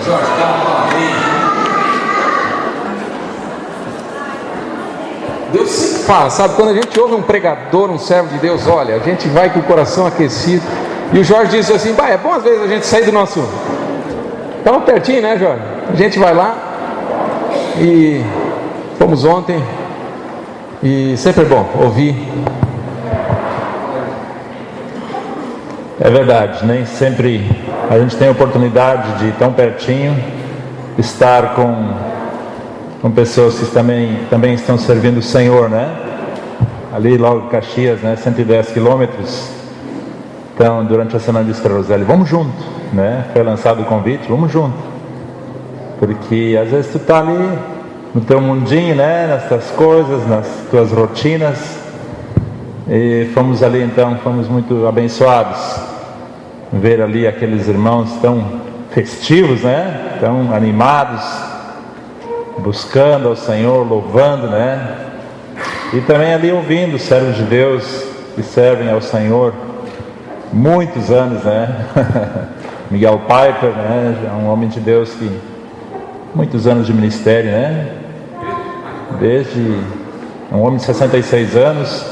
Jorge, dá uma palavrinha. Deus sempre fala, sabe? Quando a gente ouve um pregador, um servo de Deus, olha, a gente vai com o coração aquecido. E o Jorge disse assim, é bom às vezes a gente sair do nosso... Estava pertinho, né, Jorge? A gente vai lá e fomos ontem e sempre é bom ouvir. É verdade, nem sempre a gente tem a oportunidade de tão pertinho estar com pessoas que também estão servindo o Senhor, né? Ali logo Caxias, né? 110 quilômetros. Então, durante a semana de Esclerosele, vamos junto, né? Foi lançado o convite, vamos junto. Porque às vezes tu tá ali no teu mundinho, né? Nas tuas coisas, nas tuas rotinas. E fomos ali então, fomos muito abençoados. Ver ali aqueles irmãos tão festivos, né? Tão animados, buscando ao Senhor, louvando, né? E também ali ouvindo os servos de Deus que servem ao Senhor muitos anos, né? Miguel Piper, né? É um homem de Deus que muitos anos de ministério, né? Desde um homem de 66 anos,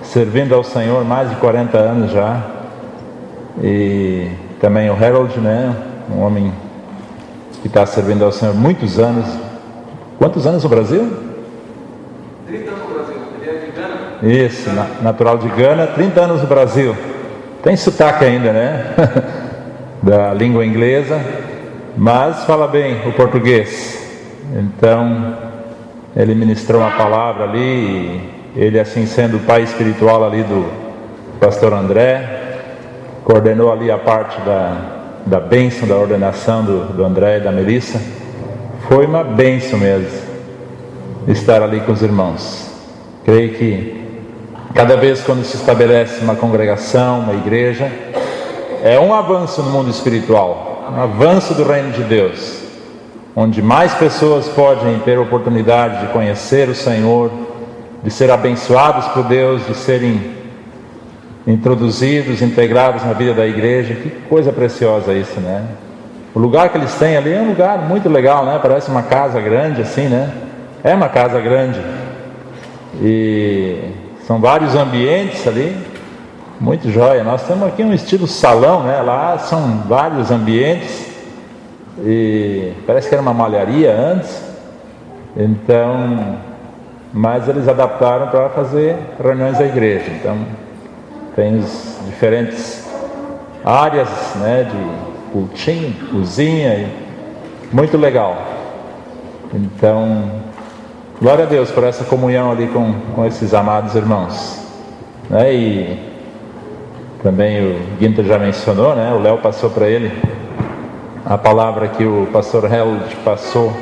servindo ao Senhor mais de 40 anos já. E também o Harold, né? Um homem que está servindo ao Senhor muitos anos. Quantos anos no Brasil? 30 anos no Brasil, ele é de Gana. Isso, natural de Gana, 30 anos no Brasil. Tem sotaque ainda, né? Da língua inglesa, mas fala bem o português. Então, ele ministrou uma palavra ali, e ele assim sendo o pai espiritual ali do pastor André, coordenou ali a parte da bênção, da ordenação do André e da Melissa. Foi uma bênção mesmo estar ali com os irmãos. Creio que cada vez quando se estabelece uma congregação, uma igreja, é um avanço no mundo espiritual, um avanço do reino de Deus, onde mais pessoas podem ter a oportunidade de conhecer o Senhor, de ser abençoados por Deus, de serem introduzidos, integrados na vida da igreja. Que coisa preciosa isso, né? O lugar que eles têm ali é um lugar muito legal, né? Parece uma casa grande assim, né? É uma casa grande. E são vários ambientes ali, muito jóia. Nós temos aqui um estilo salão, né? Lá são vários ambientes. E parece que era uma malharia antes. Então, mas eles adaptaram para fazer reuniões da igreja. Então, tem as diferentes áreas, né, de cultinho, cozinha, muito legal. Então, glória a Deus por essa comunhão ali com esses amados irmãos, né? E também o Guinter já mencionou, né? O Léo passou para ele a palavra que o pastor Harold passou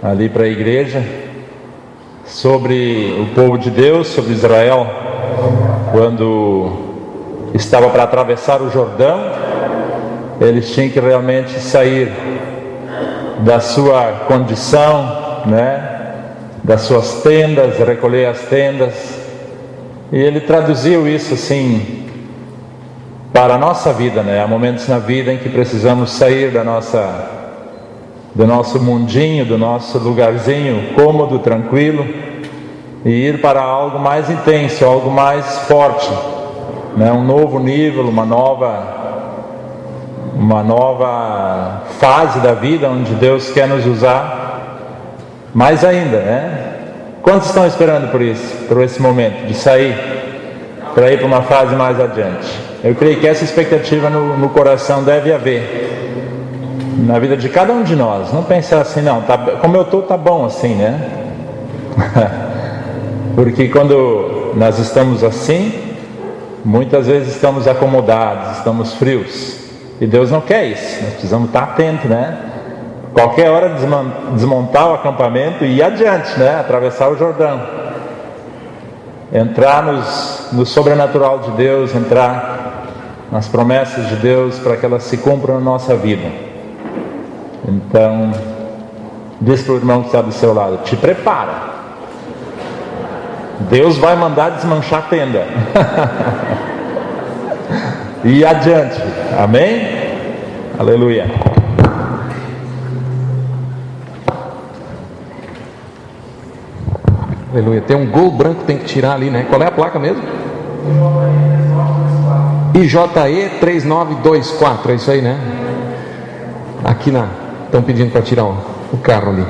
ali para a igreja sobre o povo de Deus, sobre Israel, quando estava para atravessar o Jordão. Eles tinham que realmente sair da sua condição, né, das suas tendas, recolher as tendas. E ele traduziu isso assim para a nossa vida, né? Há momentos na vida em que precisamos sair do nosso mundinho, do nosso lugarzinho cômodo, tranquilo, e ir para algo mais intenso, algo mais forte, né? Um novo nível, uma nova fase da vida, onde Deus quer nos usar mais ainda, né? Quantos estão esperando por isso, por esse momento de sair, para ir para uma fase mais adiante? Eu creio que essa expectativa no coração deve haver na vida de cada um de nós. Não pensar assim, não, como eu estou, tá bom assim, né? Porque quando nós estamos assim, muitas vezes estamos acomodados, estamos frios, e Deus não quer isso. Nós precisamos estar atentos, né? Qualquer hora desmontar o acampamento e ir adiante, né? Atravessar o Jordão, entrar no sobrenatural de Deus, entrar nas promessas de Deus, para que elas se cumpram na nossa vida. Então, diz para o irmão que está do seu lado: te prepara, Deus vai mandar desmanchar a tenda. E adiante, amém? Aleluia. Aleluia. Tem um gol branco que tem que tirar ali, né? Qual é a placa mesmo? IJE 3924, é isso aí, né? Aqui estão pedindo para tirar o carro ali.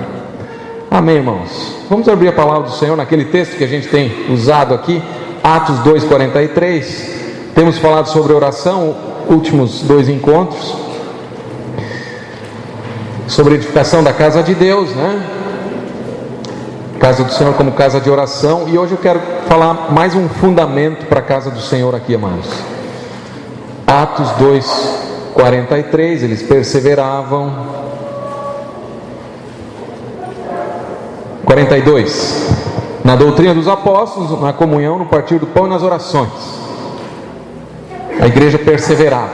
Amém, irmãos. Vamos abrir a palavra do Senhor naquele texto que a gente tem usado aqui, Atos 2:43. Temos falado sobre oração, últimos 2 encontros, sobre a edificação da casa de Deus, né? Casa do Senhor como casa de oração. E hoje eu quero falar mais um fundamento para a casa do Senhor aqui, amados. Atos 2:43, eles perseveravam. 42, na doutrina dos apóstolos, na comunhão, no partir do pão e nas orações. A igreja perseverava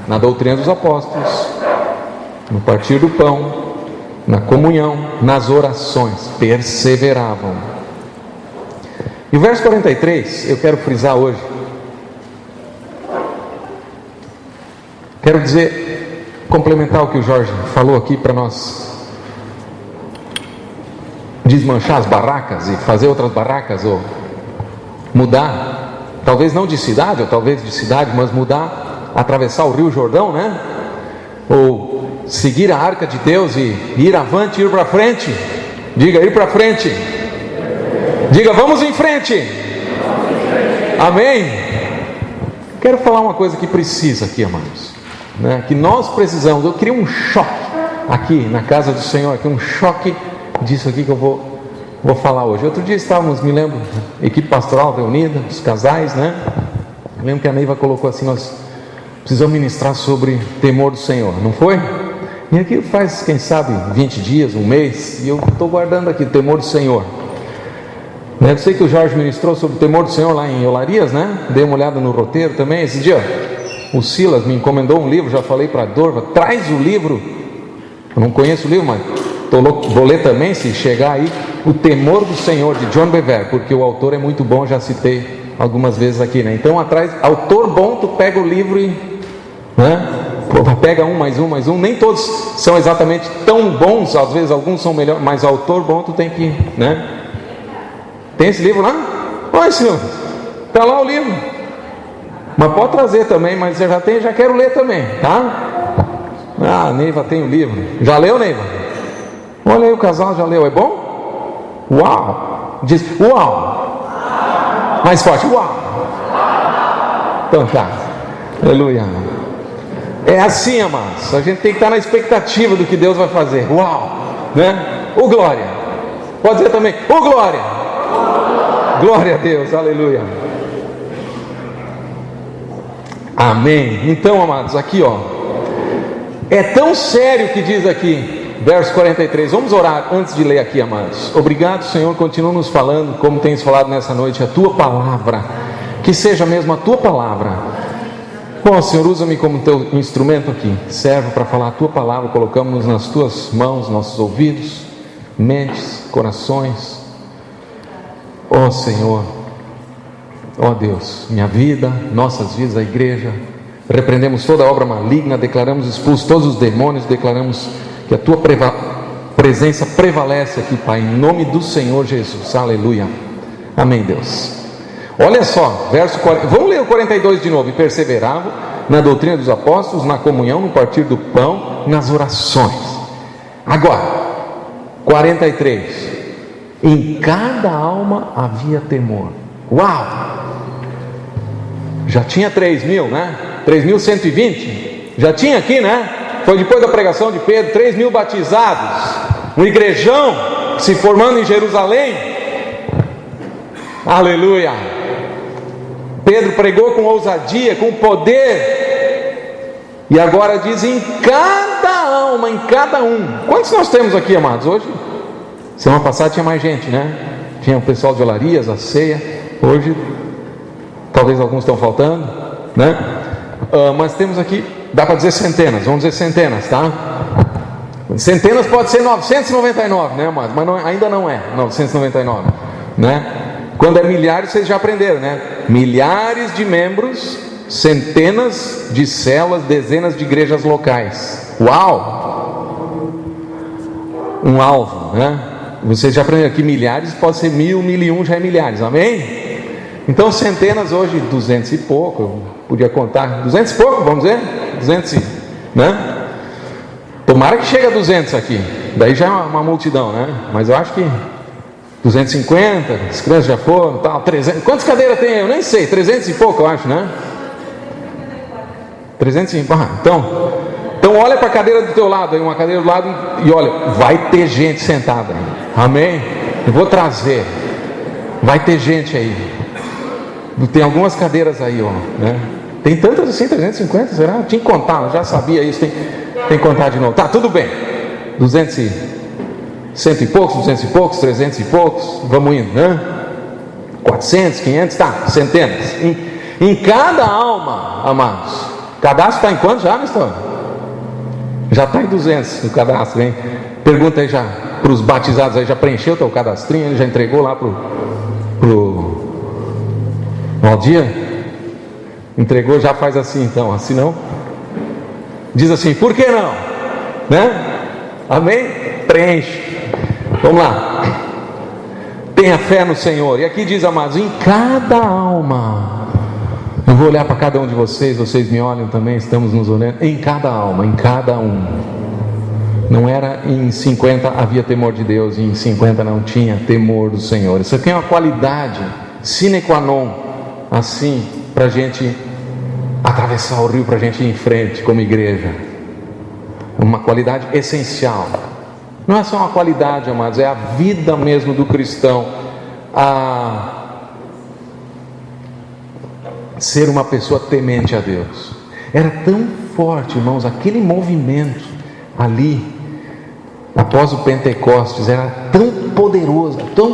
na doutrina dos apóstolos, no partir do pão, na comunhão, nas orações. Perseveravam. E o verso 43, eu quero frisar hoje. Quero dizer, complementar o que o Jorge falou aqui para nós desmanchar as barracas e fazer outras barracas, ou mudar, talvez não de cidade, ou talvez de cidade, mas mudar, atravessar o Rio Jordão, né? Ou seguir a arca de Deus e ir avante, ir para frente. Diga, ir para frente. Diga, vamos em frente. Amém. Quero falar uma coisa que precisa aqui, amados, né? Que nós precisamos. Eu queria um choque aqui na casa do Senhor, aqui um choque disso aqui que eu vou falar hoje. Outro dia estávamos, me lembro, equipe pastoral reunida, os casais, né? Eu lembro que a Neiva colocou assim: nós precisamos ministrar sobre temor do Senhor, não foi? E aqui faz, quem sabe, 20 dias, um mês, e eu estou guardando aqui o temor do Senhor, né? Eu sei que o Jorge ministrou sobre o temor do Senhor lá em Olarias, né? Dei uma olhada no roteiro também. Esse dia o Silas me encomendou um livro, já falei para a Dorva, traz o livro. Eu não conheço o livro, mas vou ler também, se chegar aí, O Temor do Senhor, de John Bevere, porque o autor é muito bom, já citei algumas vezes aqui, né? Então, atrás, autor bom, tu pega o livro e, né? Pega um, mais um, nem todos são exatamente tão bons, às vezes alguns são melhores, mas autor bom tu tem que, né? Tem esse livro lá? Olha, senhor, está lá o livro, mas pode trazer também, mas eu já tenho, já quero ler também, tá? Ah, Neiva tem o livro, já leu, Neiva? Olha aí, o casal já leu, é bom? Uau! Diz, uau! Mais forte, uau! Então tá, aleluia. É assim, amados, a gente tem que estar na expectativa do que Deus vai fazer. Uau! Né? O glória! Pode dizer também, o glória! Glória a Deus, aleluia! Amém. Então, amados, aqui ó, é tão sério que diz aqui, verso 43, vamos orar antes de ler aqui, amados. Obrigado, Senhor, continua nos falando, como tens falado nessa noite, a Tua palavra, que seja mesmo a Tua palavra. Bom, Senhor, usa-me como Teu instrumento aqui, serve para falar a Tua palavra, colocamos nas Tuas mãos, nossos ouvidos, mentes, corações. Ó Senhor, ó Deus, minha vida, nossas vidas, a igreja, repreendemos toda obra maligna, declaramos expulsos todos os demônios, declaramos que a Tua presença prevalece aqui, Pai, em nome do Senhor Jesus, aleluia, amém, Deus. Olha só, verso 40, vamos ler o 42 de novo. E perseveravam na doutrina dos apóstolos, na comunhão, no partir do pão, nas orações. Agora, 43, em cada alma havia temor. Uau! Já tinha 3.000, né? 3.120, já tinha aqui, né? Foi depois da pregação de Pedro, 3.000 batizados, um igrejão se formando em Jerusalém, aleluia. Pedro pregou com ousadia, com poder, e agora diz em cada alma, em cada um. Quantos nós temos aqui, amados, hoje? Semana passada tinha mais gente, né? Tinha o pessoal de Olarias, a ceia. Hoje, talvez alguns estão faltando, né? Mas temos aqui, dá para dizer centenas, vamos dizer centenas, tá? Centenas pode ser 999, né, amados? Mas não, ainda não é 999, né? Quando é milhares, vocês já aprenderam, né? Milhares de membros, centenas de células, dezenas de igrejas locais. Uau! Um alvo, né? Vocês já aprenderam que milhares pode ser 1000, 1001 já é milhares, amém? Então centenas hoje, 200 e pouco, eu podia contar, 200 e pouco, vamos dizer? 200 e, né? Tomara que chegue a 200 aqui, daí já é uma multidão, né? Mas eu acho que 250, as crianças já foram, tal, 300, quantas cadeiras tem aí? Eu nem sei, 300 e pouco eu acho, né? 305, então olha para a cadeira do teu lado, aí uma cadeira do lado, e olha, vai ter gente sentada aí, amém? Eu vou trazer, vai ter gente aí, tem algumas cadeiras aí, ó, né? Tem tantas assim, 350, será? Eu tinha que contar, eu já sabia isso, tem que contar de novo. Tá, tudo bem, 200 e 100 e poucos, 200 e poucos, 300 e poucos, vamos indo, né? 400, 500, tá, centenas. Em cada alma, amados, o cadastro está em quanto já, Nestor? Já está em 200 o cadastro, hein? Pergunta aí já para os batizados aí, já preencheu o teu cadastrinho? Ele já entregou lá pro Valdir? Entregou, já faz assim então, assim não? Diz assim, por que não? Né? Amém? Preenche. Vamos lá. Tenha fé no Senhor. E aqui diz, amados, em cada alma. Eu vou olhar para cada um de vocês, vocês me olham também, estamos nos olhando. Em cada alma, em cada um. Não era em 50 havia temor de Deus, e em 50 não tinha temor do Senhor. Isso aqui é uma qualidade sine qua non, assim, para a gente atravessar o rio, para a gente ir em frente como igreja. Uma qualidade essencial. Não é só uma qualidade, amados, é a vida mesmo do cristão, a ser uma pessoa temente a Deus. Era tão forte, irmãos, aquele movimento ali, após o Pentecostes, era tão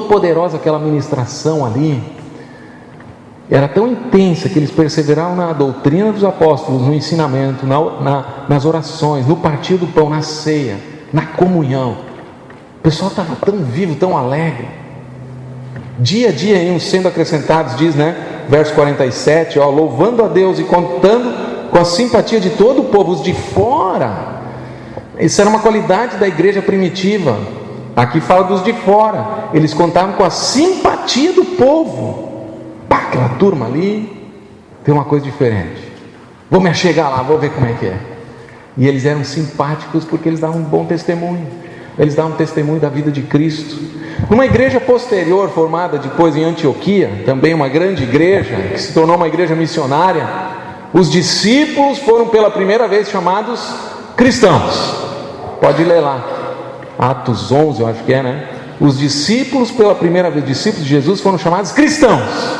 poderosa aquela ministração ali, era tão intensa que eles perseveraram na doutrina dos apóstolos, no ensinamento, nas orações, no partir do pão, na ceia, na comunhão. O pessoal estava tão vivo, tão alegre. Dia a dia iam sendo acrescentados, diz, né? Verso 47, ó, louvando a Deus e contando com a simpatia de todo o povo, os de fora. Isso era uma qualidade da igreja primitiva. Aqui fala dos de fora. Eles contavam com a simpatia do povo. Pá, aquela turma ali tem uma coisa diferente. Vou me achegar lá, vou ver como é que é. E eles eram simpáticos porque eles davam um bom testemunho. Eles davam testemunho da vida de Cristo. Numa igreja posterior, formada depois em Antioquia, também uma grande igreja, que se tornou uma igreja missionária, os discípulos foram pela primeira vez chamados cristãos. Pode ler lá, Atos 11, eu acho que é, né? Os discípulos pela primeira vez, discípulos de Jesus, foram chamados cristãos.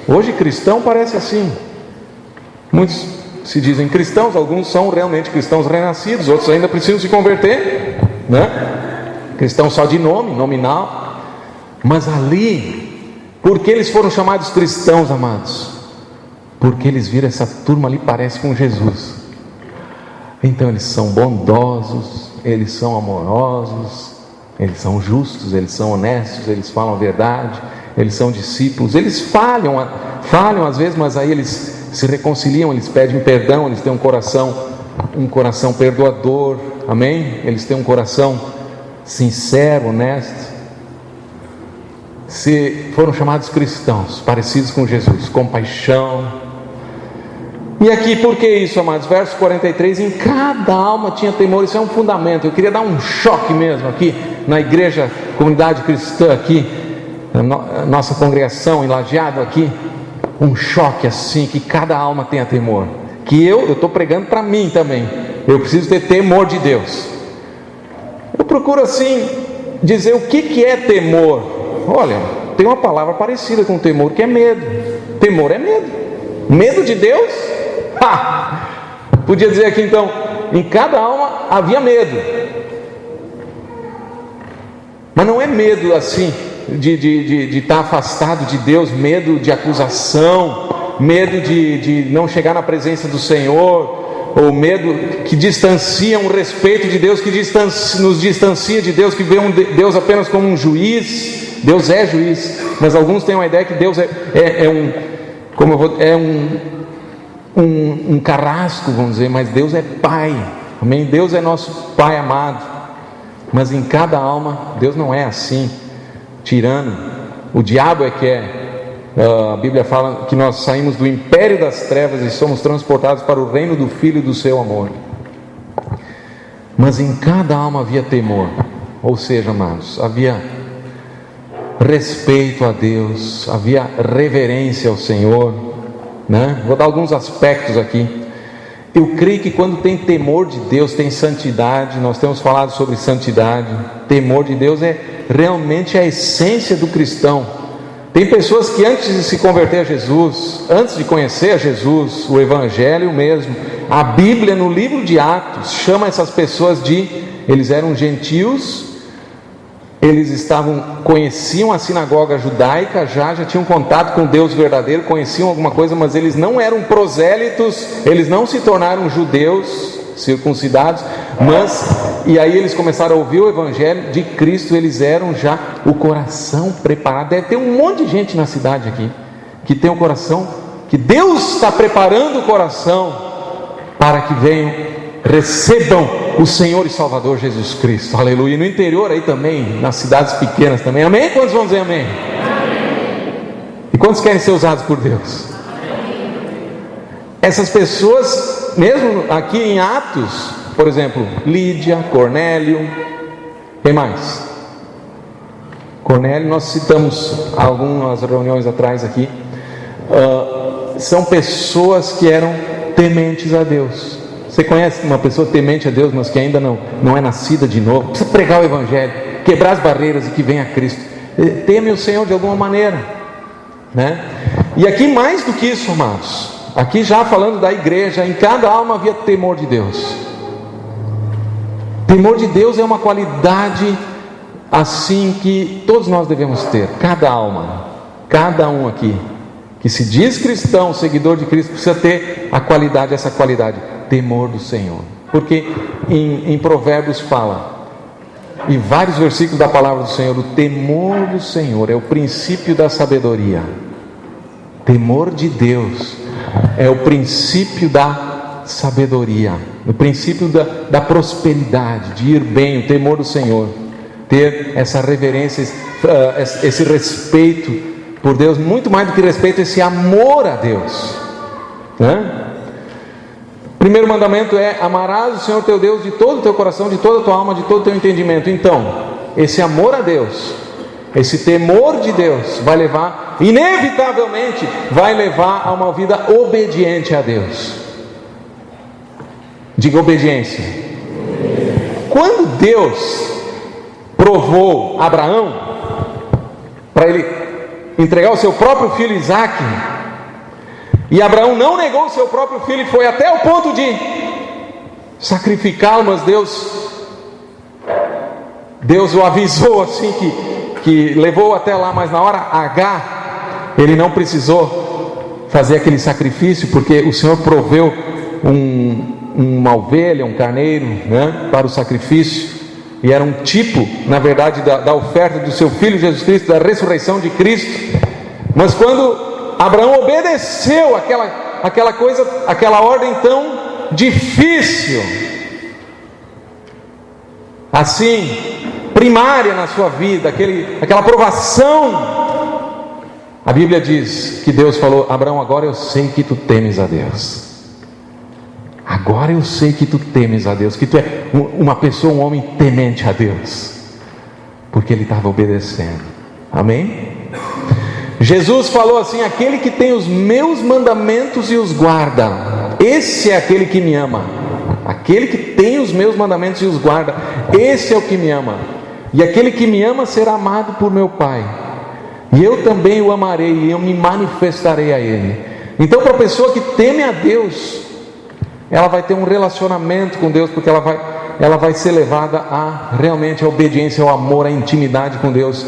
Hoje cristão parece assim. Muitos se dizem cristãos, alguns são realmente cristãos renascidos, outros ainda precisam se converter, né? Cristão só de nome, nominal. Mas ali, por que eles foram chamados cristãos, amados? Porque eles viram essa turma ali, parece com Jesus. Então eles são bondosos, eles são amorosos, eles são justos, eles são honestos, eles falam a verdade, eles são discípulos. Eles falham às vezes, mas aí eles se reconciliam, eles pedem perdão, eles têm um coração perdoador, amém? Eles têm um coração sincero, honesto. Se foram chamados cristãos, parecidos com Jesus, compaixão. E aqui, por que isso, amados? Verso 43, em cada alma tinha temor. Isso é um fundamento. Eu queria dar um choque mesmo aqui na igreja, comunidade cristã aqui, nossa congregação em Lajeado aqui, um choque assim, que cada alma tenha temor. Que eu estou pregando para mim também. Eu preciso ter temor de Deus. Eu procuro assim dizer o que é temor. Olha, tem uma palavra parecida com temor, que é medo. Temor é medo. Medo de Deus? Podia dizer aqui então, em cada alma havia medo. Mas não é medo assim de estar afastado de Deus, medo de acusação, medo de não chegar na presença do Senhor, ou medo que distancia um respeito de Deus, que nos distancia de Deus, que vê um Deus apenas como um juiz. Deus é juiz, mas alguns têm uma ideia que Deus um carrasco, vamos dizer, mas Deus é Pai, Amém? Deus é nosso Pai amado, mas em cada alma, Deus não é assim, tirano. O diabo é que é. A Bíblia fala que nós saímos do império das trevas e somos transportados para o reino do Filho do seu amor. Mas em cada alma havia temor, ou seja, amados, havia respeito a Deus, havia reverência ao Senhor, né? Vou dar alguns aspectos aqui. Eu creio que quando tem temor de Deus, tem santidade. Nós temos falado sobre santidade. Temor de Deus é realmente a essência do cristão. Tem pessoas que antes de se converter a Jesus, antes de conhecer a Jesus, o Evangelho mesmo, a Bíblia no livro de Atos chama essas pessoas eles eram gentios, eles conheciam a sinagoga judaica, já tinham contato com Deus verdadeiro, conheciam alguma coisa, mas eles não eram prosélitos, eles não se tornaram judeus circuncidados, e aí eles começaram a ouvir o Evangelho de Cristo, eles eram já o coração preparado. Deve ter um monte de gente na cidade aqui, que tem o coração, que Deus está preparando o coração, para que venham, recebam o Senhor e Salvador Jesus Cristo, aleluia. E no interior aí também, nas cidades pequenas também, amém? Quantos vão dizer amém? E quantos querem ser usados por Deus? Essas pessoas, mesmo aqui em Atos, por exemplo, Lídia, Cornélio, quem mais? Cornélio, nós citamos algumas reuniões atrás aqui, são pessoas que eram tementes a Deus. Você conhece uma pessoa temente a Deus, mas que ainda não é nascida de novo? Precisa pregar o Evangelho, quebrar as barreiras e que venha a Cristo. Teme o Senhor de alguma maneira, né? E aqui mais do que isso, amados, aqui já falando da igreja, em cada alma havia temor de Deus. Temor de Deus é uma qualidade assim que todos nós devemos ter. Cada alma, cada um aqui que se diz cristão, seguidor de Cristo, precisa ter essa qualidade, temor do Senhor. Porque em Provérbios fala, em vários versículos da palavra do Senhor, o temor do Senhor é o princípio da sabedoria. Temor de Deus é o princípio da sabedoria, o princípio da prosperidade, de ir bem. O temor do Senhor, ter essa reverência, esse respeito por Deus, muito mais do que respeito, esse amor a Deus, né? Primeiro mandamento é: amarás o Senhor teu Deus de todo o teu coração, de toda a tua alma, de todo o teu entendimento. Então, esse amor a Deus, esse temor de Deus vai levar, inevitavelmente, vai levar a uma vida obediente a Deus. Diga obediência. Quando Deus provou Abraão para ele entregar o seu próprio filho Isaque, e Abraão não negou o seu próprio filho e foi até o ponto de sacrificá-lo, mas Deus o avisou assim que levou até lá, mas na hora H ele não precisou fazer aquele sacrifício, porque o Senhor proveu uma ovelha, um carneiro, né, para o sacrifício, e era um tipo, na verdade, da oferta do seu Filho Jesus Cristo, da ressurreição de Cristo. Mas quando Abraão obedeceu aquela coisa, aquela ordem tão difícil, assim, primária na sua vida, aquela provação, a Bíblia diz que Deus falou: Abraão, agora eu sei que tu temes a Deus. Agora eu sei que tu temes a Deus, que tu é uma pessoa, um homem temente a Deus, porque ele estava obedecendo. Amém? Jesus falou assim: aquele que tem os meus mandamentos e os guarda, esse é aquele que me ama. Aquele que tem os meus mandamentos e os guarda, esse é o que me ama. E aquele que me ama será amado por meu Pai, e eu também o amarei, e eu me manifestarei a ele. Então, para a pessoa que teme a Deus, ela vai ter um relacionamento com Deus, porque ela vai ser levada realmente a obediência, ao amor, à intimidade com Deus,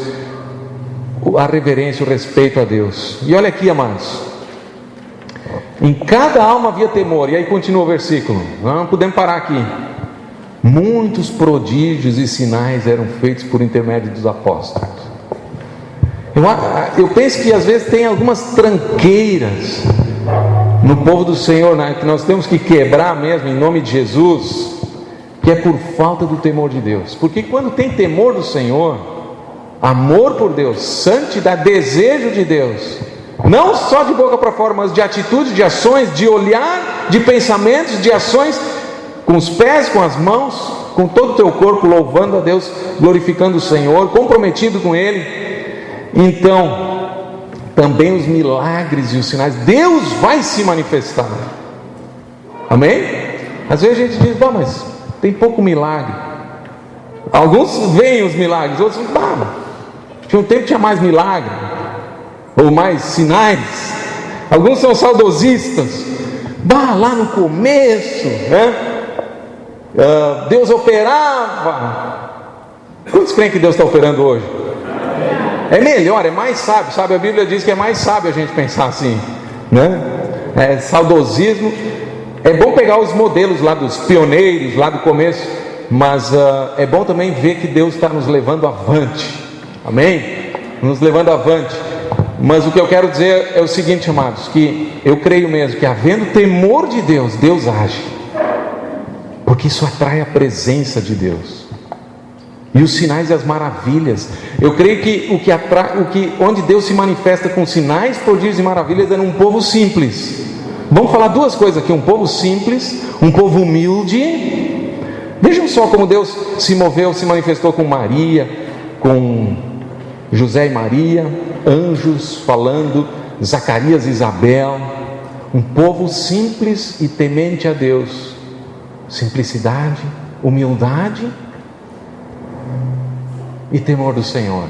a reverência, o respeito a Deus. E olha aqui, amados, em cada alma havia temor. E aí continua o versículo, não podemos parar aqui. Muitos prodígios e sinais eram feitos por intermédio dos apóstolos. Eu penso que às vezes tem algumas tranqueiras no povo do Senhor, né, que nós temos que quebrar mesmo, em nome de Jesus. que é por falta do temor de Deus. Porque quando tem temor do Senhor, amor por Deus, santidade, desejo de Deus, não só de boca para fora, mas de atitude, de ações, de olhar, de pensamentos, de ações, com os pés, com as mãos, com todo o teu corpo, louvando a Deus, glorificando o Senhor, comprometido com Ele, então também os milagres e os sinais, Deus vai se manifestar. Amém? Às vezes a gente diz, mas tem pouco milagre. Alguns veem os milagres, outros tinha um tempo que tinha mais milagre, ou mais sinais. Alguns são saudosistas. Lá no começo, né? Deus operava. Quantos creem que Deus está operando hoje? É melhor, é mais sábio. Sabe, a Bíblia diz que é mais sábio a gente pensar assim, né? Saudosismo. É bom pegar os modelos lá dos pioneiros, lá do começo, mas é bom também ver que Deus está nos levando avante. Amém? Nos levando avante. Mas o que eu quero dizer é o seguinte, amados, que eu creio mesmo que havendo temor de Deus, Deus age, porque isso atrai a presença de Deus. E os sinais e as maravilhas, eu creio que onde Deus se manifesta com sinais, prodígios e maravilhas é num povo simples. Vamos falar duas coisas aqui: um povo simples, um povo humilde. Vejam só como Deus se moveu, se manifestou com Maria, com José e Maria, anjos falando, Zacarias e Isabel. Um povo simples e temente a Deus. Simplicidade, humildade e temor do Senhor.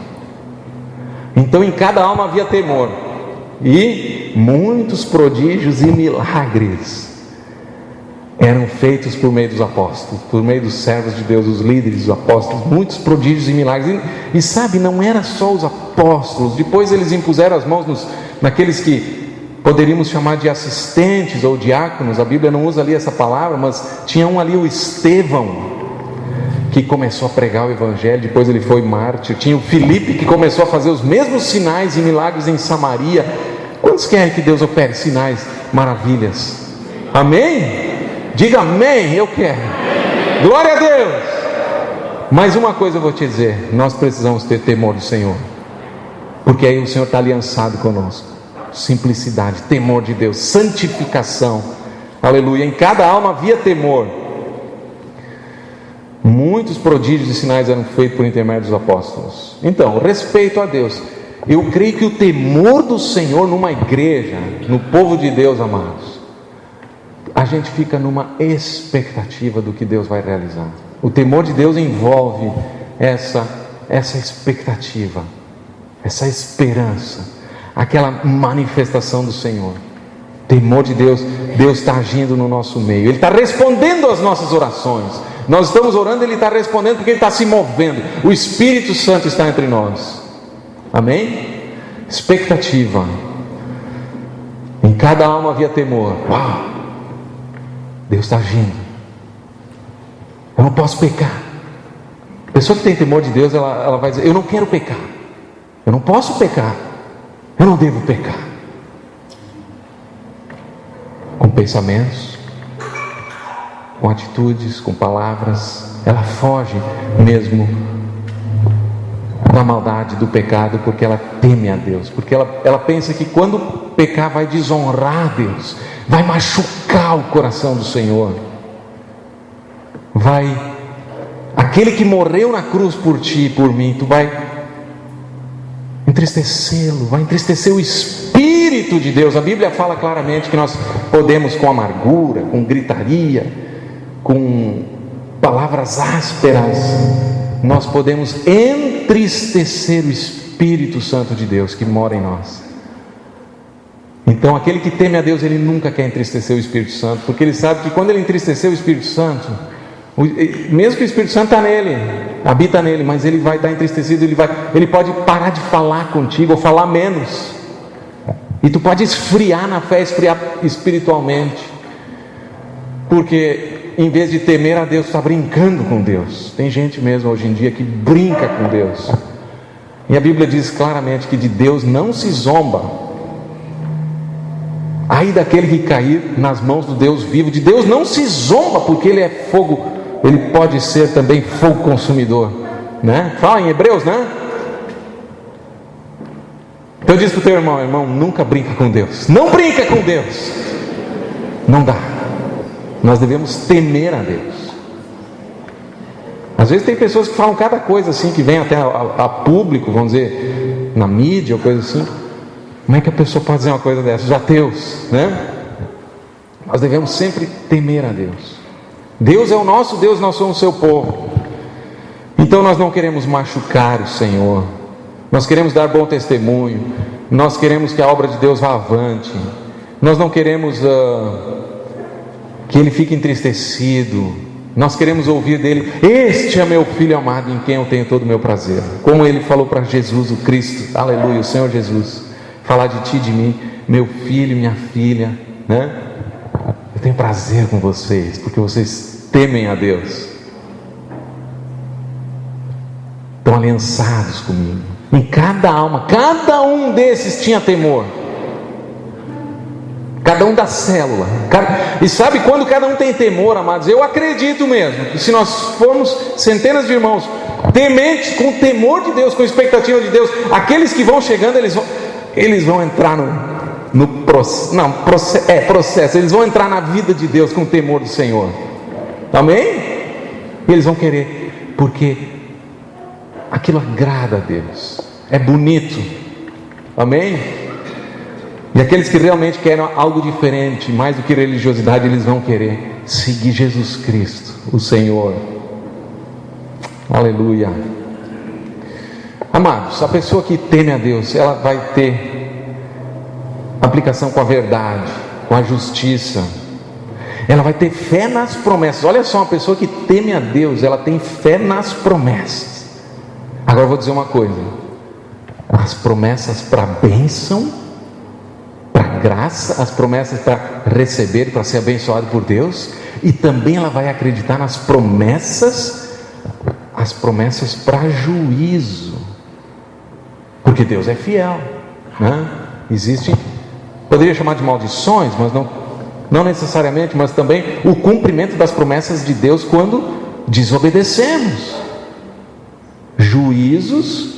Então em cada alma havia temor, e muitos prodígios e milagres eram feitos por meio dos apóstolos, por meio dos servos de Deus, os líderes, os apóstolos. Muitos prodígios e milagres. E sabe, não era só os apóstolos. Depois eles impuseram as mãos naqueles que poderíamos chamar de assistentes ou diáconos. A Bíblia não usa ali essa palavra, mas tinha um ali, o Estevão, que começou a pregar o Evangelho. Depois ele foi mártir. Tinha o Filipe, que começou a fazer os mesmos sinais e milagres em Samaria. Quantos querem que Deus opere sinais, maravilhas? Amém? Diga amém, eu quero. Glória a Deus. Mas uma coisa eu vou te dizer: nós precisamos ter temor do Senhor, porque aí o Senhor está aliançado conosco. Simplicidade, temor de Deus, santificação. Aleluia. Em cada alma havia temor. Muitos prodígios e sinais eram feitos por intermédio dos apóstolos. Então, respeito a Deus, eu creio que o temor do Senhor numa igreja, no povo de Deus, amados, a gente fica numa expectativa do que Deus vai realizar. O temor de Deus envolve essa expectativa, essa esperança, aquela manifestação do Senhor. Temor de Deus, Deus está agindo no nosso meio, Ele está respondendo às nossas orações. Nós estamos orando, Ele está respondendo, porque Ele está se movendo. O Espírito Santo está entre nós. Amém? Expectativa. Em cada alma havia temor. Uau! Deus está agindo. Eu não posso pecar. A pessoa que tem temor de Deus, ela vai dizer: eu não quero pecar, eu não posso pecar, eu não devo pecar. Com pensamentos, com atitudes, com palavras, ela foge mesmo da maldade, do pecado, porque ela teme a Deus, porque ela pensa que quando pecar vai desonrar a Deus, vai machucar o coração do Senhor, aquele que morreu na cruz por ti e por mim, tu vai entristecê-lo, vai entristecer o Espírito de Deus. A Bíblia fala claramente que nós podemos, com amargura, com gritaria, com palavras ásperas, nós podemos entristecer o Espírito Santo de Deus que mora em nós. Então aquele que teme a Deus, ele nunca quer entristecer o Espírito Santo, porque ele sabe que quando ele entristecer o Espírito Santo, mesmo que o Espírito Santo está nele, habita nele, mas ele vai estar entristecido, ele pode parar de falar contigo, ou falar menos, e tu pode esfriar na fé, esfriar espiritualmente, porque em vez de temer a Deus, está brincando com Deus. Tem gente mesmo hoje em dia que brinca com Deus, e a Bíblia diz claramente que de Deus não se zomba. Ai daquele que cair nas mãos do Deus vivo. De Deus não se zomba, porque Ele é fogo ele pode ser também fogo consumidor, né? Fala em Hebreus, né? Então diz para o teu irmão: irmão, nunca brinca com Deus. Não brinca com Deus. Não dá. Nós devemos temer a Deus. Às vezes tem pessoas que falam cada coisa assim, que vem até a público, vamos dizer, na mídia ou coisa assim. Como é que a pessoa pode dizer uma coisa dessa? Os ateus, né? Nós devemos sempre temer a Deus. Deus é o nosso Deus, nós somos o seu povo. Então nós não queremos machucar o Senhor. Nós queremos dar bom testemunho. Nós queremos que a obra de Deus vá avante. Nós não queremos que Ele fique entristecido. Nós queremos ouvir dele: este é meu Filho amado, em quem eu tenho todo o meu prazer. Como Ele falou para Jesus, o Cristo, aleluia, o Senhor Jesus: falar de ti, de mim, meu filho, minha filha, né? Eu tenho prazer com vocês, porque vocês temem a Deus, estão aliançados comigo. Em cada alma, cada um desses tinha temor. Cada um da célula. E sabe quando cada um tem temor, amados? Eu acredito mesmo que se nós formos centenas de irmãos tementes, com temor de Deus, com expectativa de Deus, aqueles que vão chegando, eles vão entrar processo. Eles vão entrar na vida de Deus com o temor do Senhor. Amém? E eles vão querer, porque aquilo agrada a Deus, é bonito. Amém? E aqueles que realmente querem algo diferente, mais do que religiosidade, eles vão querer seguir Jesus Cristo, o Senhor. Aleluia. Amados, a pessoa que teme a Deus, ela vai ter aplicação com a verdade, com a justiça. Ela vai ter fé nas promessas. Olha só, uma pessoa que teme a Deus, ela tem fé nas promessas. Agora eu vou dizer uma coisa: as promessas para bênção, para graça, as promessas para receber, para ser abençoado por Deus, e também ela vai acreditar nas promessas, as promessas para juízo, porque Deus é fiel, né? Existe, poderia chamar de maldições, mas não necessariamente, mas também o cumprimento das promessas de Deus quando desobedecemos, juízos,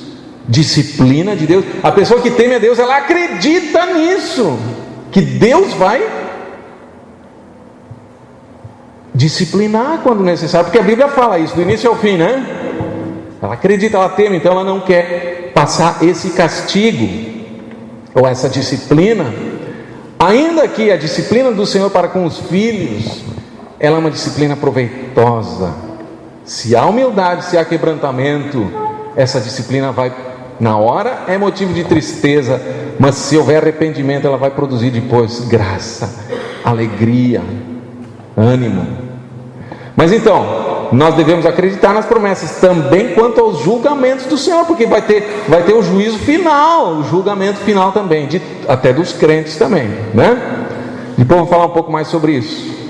disciplina de Deus. A pessoa que teme a Deus, ela acredita nisso, que Deus vai disciplinar quando necessário, porque a Bíblia fala isso do início ao fim, né? Ela acredita, ela teme, então ela não quer passar esse castigo ou essa disciplina, ainda que a disciplina do Senhor para com os filhos, ela é uma disciplina proveitosa. Se há humildade, se há quebrantamento, essa disciplina vai, na hora é motivo de tristeza, mas se houver arrependimento, ela vai produzir depois graça, alegria, ânimo. Mas então, nós devemos acreditar nas promessas também quanto aos julgamentos do Senhor, porque vai ter o juízo final, o julgamento final também, até dos crentes também, né? Depois eu vou falar um pouco mais sobre isso.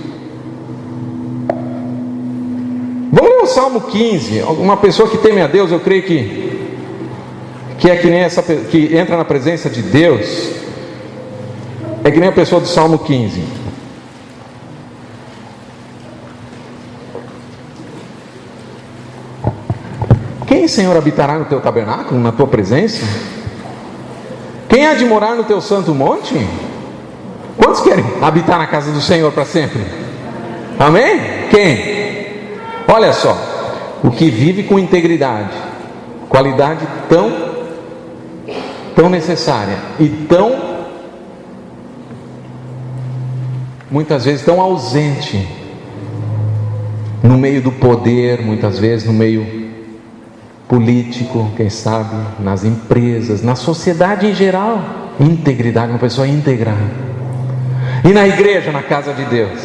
Vamos ler o Salmo 15. Uma pessoa que teme a Deus, eu creio que é que nem essa que entra na presença de Deus, é que nem a pessoa do Salmo 15. Quem, Senhor, habitará no teu tabernáculo, na tua presença? Quem há de morar no teu santo monte? Quantos querem habitar na casa do Senhor para sempre? Amém? Quem? Olha só, o que vive com integridade, qualidade tão necessária e muitas vezes tão ausente no meio do poder, muitas vezes no meio político, quem sabe, nas empresas, na sociedade em geral. Integridade, uma pessoa íntegra. E na igreja, na casa de Deus,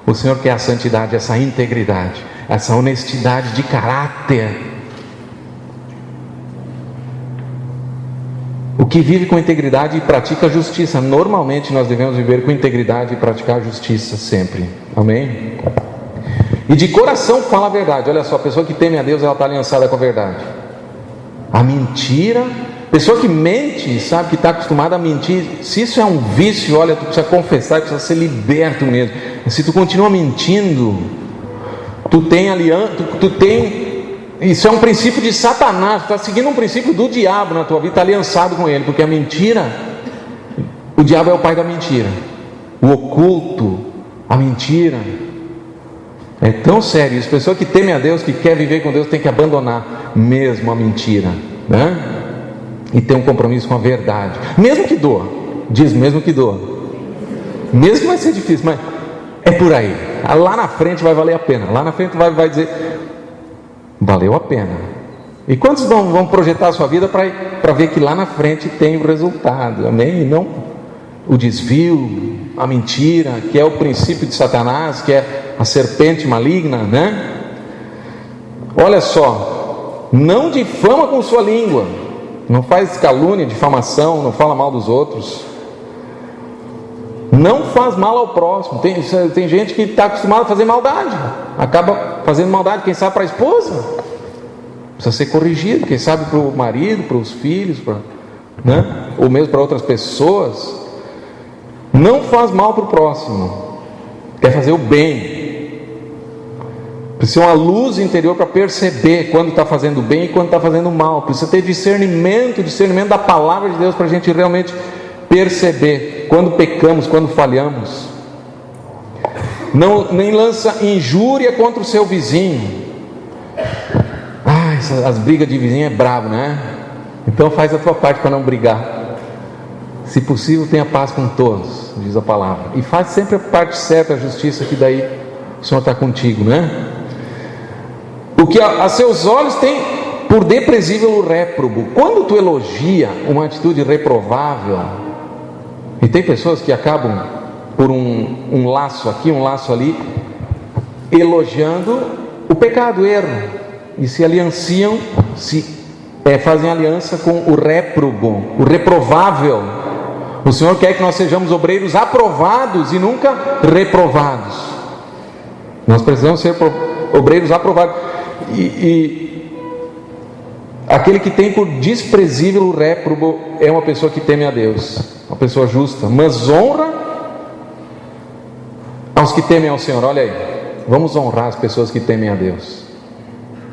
o Senhor quer a santidade, essa integridade, essa honestidade de caráter. O que vive com integridade e pratica a justiça. Normalmente nós devemos viver com integridade e praticar a justiça sempre. Amém? E de coração fala a verdade. Olha só, a pessoa que teme a Deus, ela está aliançada com a verdade. A mentira, pessoa que mente, sabe, que está acostumada a mentir, se isso é um vício, olha, tu precisa confessar, precisa ser liberto mesmo. Se tu continua mentindo, Tu tem aliança, tu tem. Isso é um princípio de Satanás. Tu está seguindo um princípio do diabo na tua vida, está aliançado com ele, porque a mentira, o diabo é o pai da mentira. O oculto, a mentira. É tão sério isso. Pessoa que teme a Deus, que quer viver com Deus, tem que abandonar mesmo a mentira, né? E ter um compromisso com a verdade, mesmo que doa. Diz, mesmo que doa. Mesmo que vai ser difícil, mas é por aí. Lá na frente vai valer a pena. Lá na frente vai dizer, valeu a pena. E quantos vão projetar a sua vida para ver que lá na frente tem o resultado? Amém? E não o desvio, a mentira, que é o princípio de Satanás, que é a serpente maligna, né? Olha só, não difama com sua língua, não faz calúnia, difamação, não fala mal dos outros, não faz mal ao próximo. Tem gente que está acostumada a fazer maldade, acaba fazendo maldade, quem sabe para a esposa, precisa ser corrigido, quem sabe para o marido, para os filhos, né? Ou mesmo para outras pessoas. Não faz mal para o próximo, quer fazer o bem. Precisa ter uma luz interior para perceber quando está fazendo bem e quando está fazendo mal. Precisa ter discernimento da palavra de Deus, para a gente realmente perceber quando pecamos, quando falhamos. Não, nem lança injúria contra o seu vizinho. As brigas de vizinho é brabo, né? Então faz a tua parte para não brigar. Se possível, tenha paz com todos, diz a palavra. E faz sempre a parte certa, a justiça, que daí o Senhor está contigo, né? O que a seus olhos tem por desprezível o réprobo. Quando tu elogia uma atitude reprovável, e tem pessoas que acabam por um laço aqui, um laço ali, elogiando o pecado, o erro, e se alianciam, fazem aliança com o réprobo, o reprovável. O Senhor quer que nós sejamos obreiros aprovados e nunca reprovados. Nós precisamos ser obreiros aprovados. E aquele que tem por desprezível o réprobo é uma pessoa que teme a Deus, uma pessoa justa, mas honra aos que temem ao Senhor. Olha aí, vamos honrar as pessoas que temem a Deus.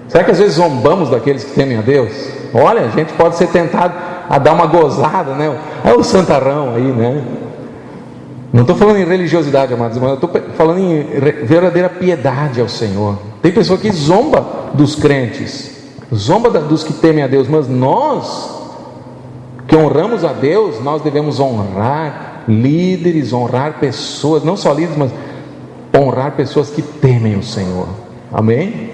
Será que às vezes zombamos daqueles que temem a Deus? Olha, a gente pode ser tentado a dar uma gozada, né? É o santarrão aí, né? Não estou falando em religiosidade, amados irmãos, eu estou falando em verdadeira piedade ao Senhor. Tem pessoa que zomba dos crentes, zomba dos que temem a Deus, mas nós que honramos a Deus, nós devemos honrar líderes, honrar pessoas, não só líderes, mas honrar pessoas que temem o Senhor. Amém?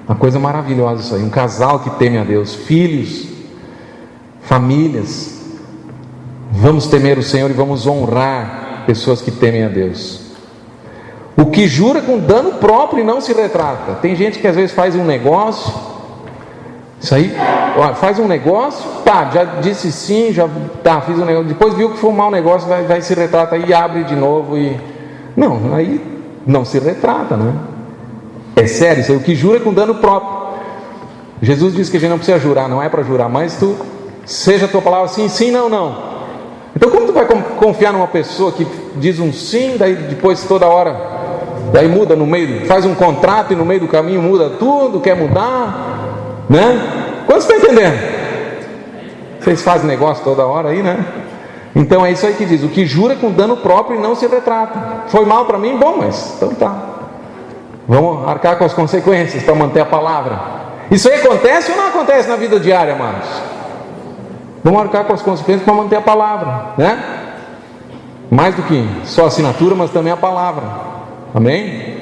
Uma coisa maravilhosa isso aí, um casal que teme a Deus, filhos, famílias. Vamos temer o Senhor e vamos honrar pessoas que temem a Deus. O que jura com dano próprio e não se retrata. Tem gente que às vezes faz um negócio, isso aí, faz um negócio, já disse sim, fiz um negócio, depois viu que foi um mau negócio, vai se retrata e abre de novo não, aí não se retrata, né? É sério isso aí, o que jura com dano próprio. Jesus disse que a gente não precisa jurar, não é para jurar, mas seja a tua palavra sim, sim, não, não. Então como tu vai confiar numa pessoa que diz um sim, daí depois toda hora, daí muda no meio, faz um contrato e no meio do caminho muda tudo, quer mudar, né? Quantos estão entendendo? Vocês fazem negócio toda hora aí, né? Então é isso aí que diz, o que jura com dano próprio e não se retrata. Foi mal para mim? Bom, mas então tá, vamos arcar com as consequências para manter a palavra. Isso aí acontece ou não acontece na vida diária, amados? Vamos arcar com as consequências para manter a palavra, né? Mais do que só a assinatura, mas também a palavra. Amém?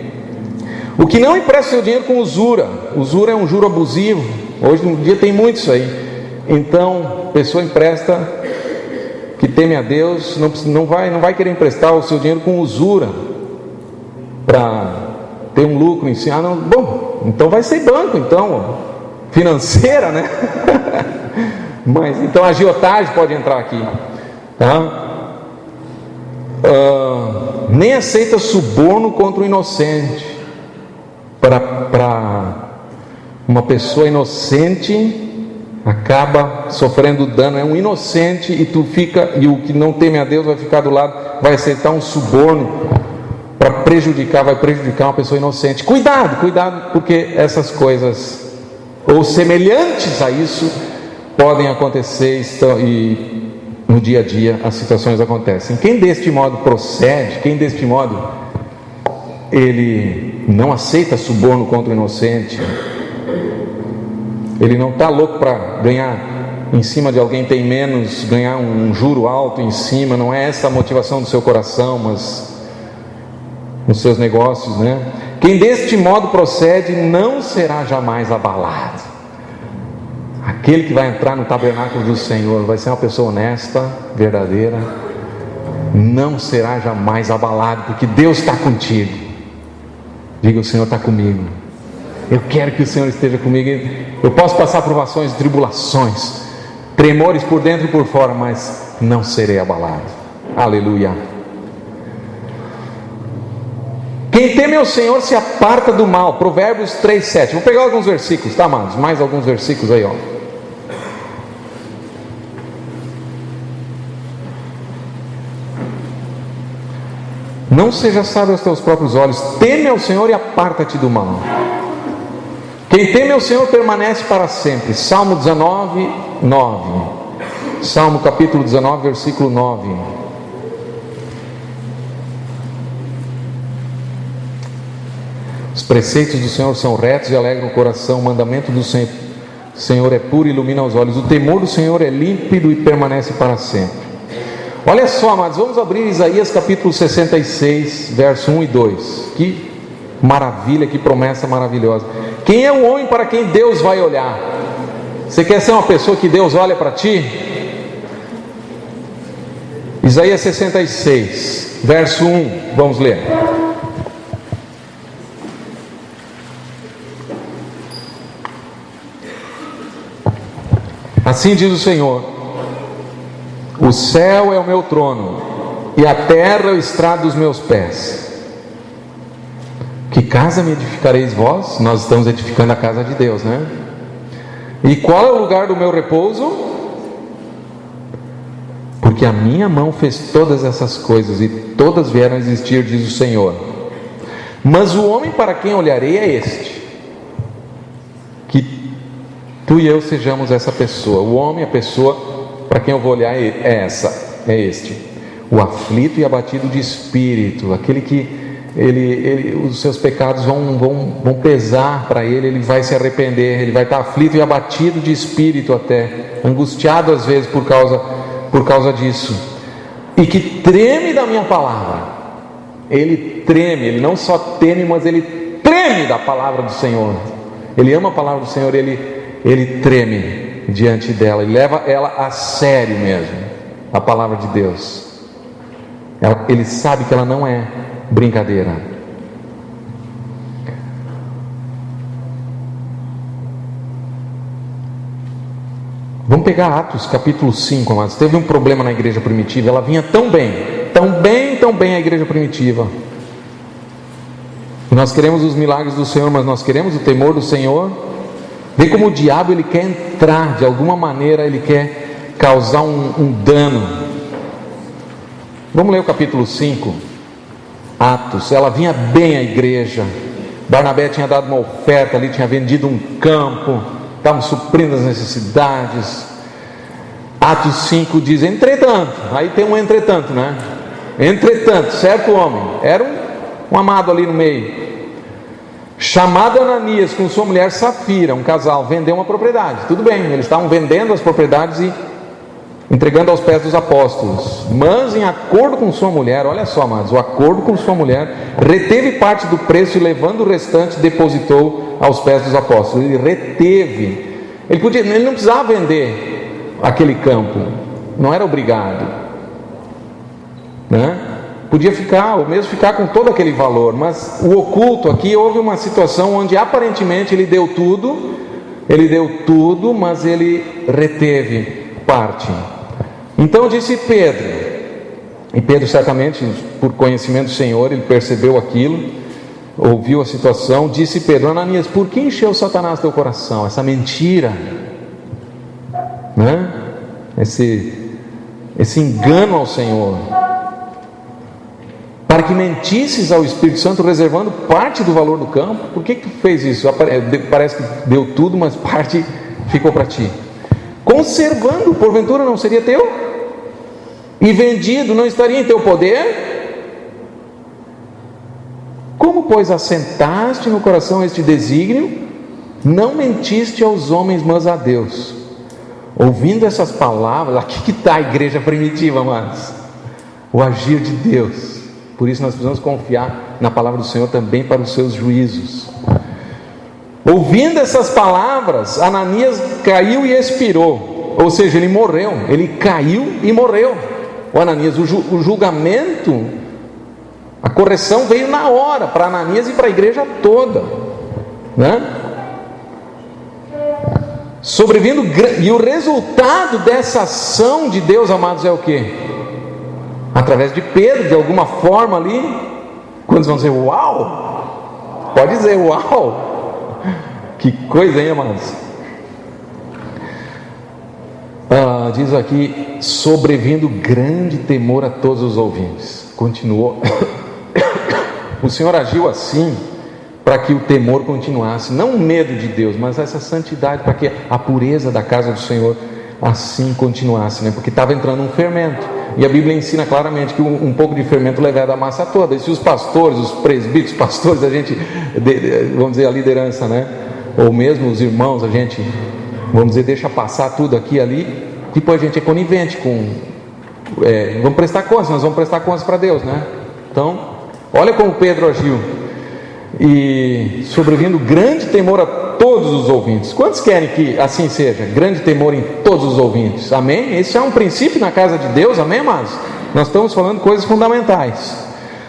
O que não empresta seu dinheiro com usura. Usura é um juro abusivo. Hoje em dia tem muito isso aí. Então, a pessoa empresta, que teme a Deus, não vai querer emprestar o seu dinheiro com usura para ter um lucro em si. Não, bom, então vai ser banco, então, financeira, né? Mas então a agiotagem pode entrar aqui, tá? Nem aceita suborno contra o inocente. Para uma pessoa inocente acaba sofrendo dano, é um inocente, e o que não teme a Deus vai ficar do lado, vai aceitar um suborno para prejudicar, vai prejudicar uma pessoa inocente. Cuidado, cuidado, porque essas coisas, ou semelhantes a isso, podem acontecer e no dia a dia as situações acontecem. Quem deste modo procede, quem deste modo ele não aceita suborno contra o inocente, ele não está louco para ganhar em cima de alguém, tem menos, ganhar um juro alto em cima, não é essa a motivação do seu coração, mas nos seus negócios, né? Quem deste modo procede não será jamais abalado. Aquele que vai entrar no tabernáculo do Senhor vai ser uma pessoa honesta, verdadeira, não será jamais abalado, porque Deus está contigo. Diga: o Senhor está comigo. Eu quero que o Senhor esteja comigo. Eu posso passar provações e tribulações, tremores por dentro e por fora, mas não serei abalado. Aleluia. Quem teme ao Senhor se aparta do mal. Provérbios 3:7. Vou pegar alguns versículos, tá, amados? Mais alguns versículos aí, ó. Não seja sábio aos teus próprios olhos. Teme ao Senhor e aparta-te do mal. Quem teme ao Senhor permanece para sempre. Salmo 19, 9. Salmo capítulo 19, versículo 9. Os preceitos do Senhor são retos e alegram o coração. O mandamento do Senhor é puro e ilumina os olhos. O temor do Senhor é límpido e permanece para sempre. Olha só, amados, vamos abrir Isaías capítulo 66, verso 1 e 2. Que maravilha, que promessa maravilhosa. Quem é o homem para quem Deus vai olhar? Você quer ser uma pessoa que Deus olha para ti? Isaías 66, verso 1, vamos ler. Assim diz o Senhor: o céu é o meu trono e a terra é o estrado dos meus pés. Que casa me edificareis vós? Nós estamos edificando a casa de Deus, né? E qual é o lugar do meu repouso? Porque a minha mão fez todas essas coisas e todas vieram a existir, diz o Senhor. Mas o homem para quem olharei é este. Que tu e eu sejamos essa pessoa. O homem, a pessoa para quem eu vou olhar é este. O aflito e abatido de espírito, aquele que os seus pecados vão pesar para ele vai se arrepender, ele vai estar aflito e abatido de espírito, até angustiado às vezes por causa disso, e que treme da minha palavra. Ele treme, ele não só teme, mas ele treme da palavra do Senhor. Ele ama a palavra do Senhor, ele treme diante dela, ele leva ela a sério mesmo, a palavra de Deus. Ele sabe que ela não é brincadeira. Vamos pegar Atos capítulo 5, amados. Teve um problema na igreja primitiva. Ela vinha tão bem a igreja primitiva. E nós queremos os milagres do Senhor, mas nós queremos o temor do Senhor. Vê como o diabo ele quer entrar de alguma maneira, ele quer causar um dano. Vamos ler o capítulo 5. Atos. Ela vinha bem à igreja. Barnabé tinha dado uma oferta ali, tinha vendido um campo, estavam suprindo as necessidades. Atos 5 diz: entretanto, aí tem um entretanto, né? Entretanto, certo homem, era um amado ali no meio, chamado Ananias, com sua mulher Safira, um casal, vendeu uma propriedade. Tudo bem, eles estavam vendendo as propriedades e entregando aos pés dos apóstolos. Mas em acordo com sua mulher, olha só, amados, o acordo com sua mulher, reteve parte do preço e levando o restante, depositou aos pés dos apóstolos. Ele reteve. Ele não precisava vender aquele campo, não era obrigado, né? Podia ficar, ou mesmo ficar com todo aquele valor, mas o oculto aqui, houve uma situação onde aparentemente ele deu tudo, mas ele reteve parte. Então disse Pedro, e Pedro certamente por conhecimento do Senhor, ele percebeu aquilo, ouviu a situação. Disse Pedro: Ananias, por que encheu Satanás teu coração? Essa mentira, né? Esse engano ao Senhor, para que mentisses ao Espírito Santo, reservando parte do valor do campo. Por que tu fez isso? Parece que deu tudo, mas parte ficou para ti. Conservando, porventura não seria teu? E vendido, não estaria em teu poder? Como, pois, assentaste no coração este desígnio, não mentiste aos homens, mas a Deus. Ouvindo essas palavras, aqui que está a igreja primitiva, amados, o agir de Deus. Por isso nós precisamos confiar na palavra do Senhor também para os seus juízos. Ouvindo essas palavras, Ananias caiu e expirou, ou seja, ele morreu, ele caiu e morreu. O Ananias, o julgamento, a correção veio na hora para Ananias e para a igreja toda, né? Sobrevindo, e o resultado dessa ação de Deus, amados, é o que? Através de Pedro, de alguma forma ali, quando vão dizer uau, pode dizer uau, que coisa, hein, amados? Diz aqui, sobrevindo grande temor a todos os ouvintes. Continuou. O Senhor agiu assim para que o temor continuasse, não o medo de Deus, mas essa santidade, para que a pureza da casa do Senhor assim continuasse, né? Porque estava entrando um fermento, e a Bíblia ensina claramente que um pouco de fermento leveda a massa toda. E se os pastores, os presbíteros, pastores, a gente, vamos dizer, a liderança, né? Ou mesmo os irmãos, a gente, vamos dizer, deixa passar tudo aqui e ali, depois a gente é conivente com, vamos prestar contas, nós vamos prestar contas para Deus, né? Então, olha como Pedro agiu. E sobrevindo grande temor a todos os ouvintes. Quantos querem que assim seja? Grande temor em todos os ouvintes. Amém? Esse é um princípio na casa de Deus. Amém, amados? Nós estamos falando coisas fundamentais.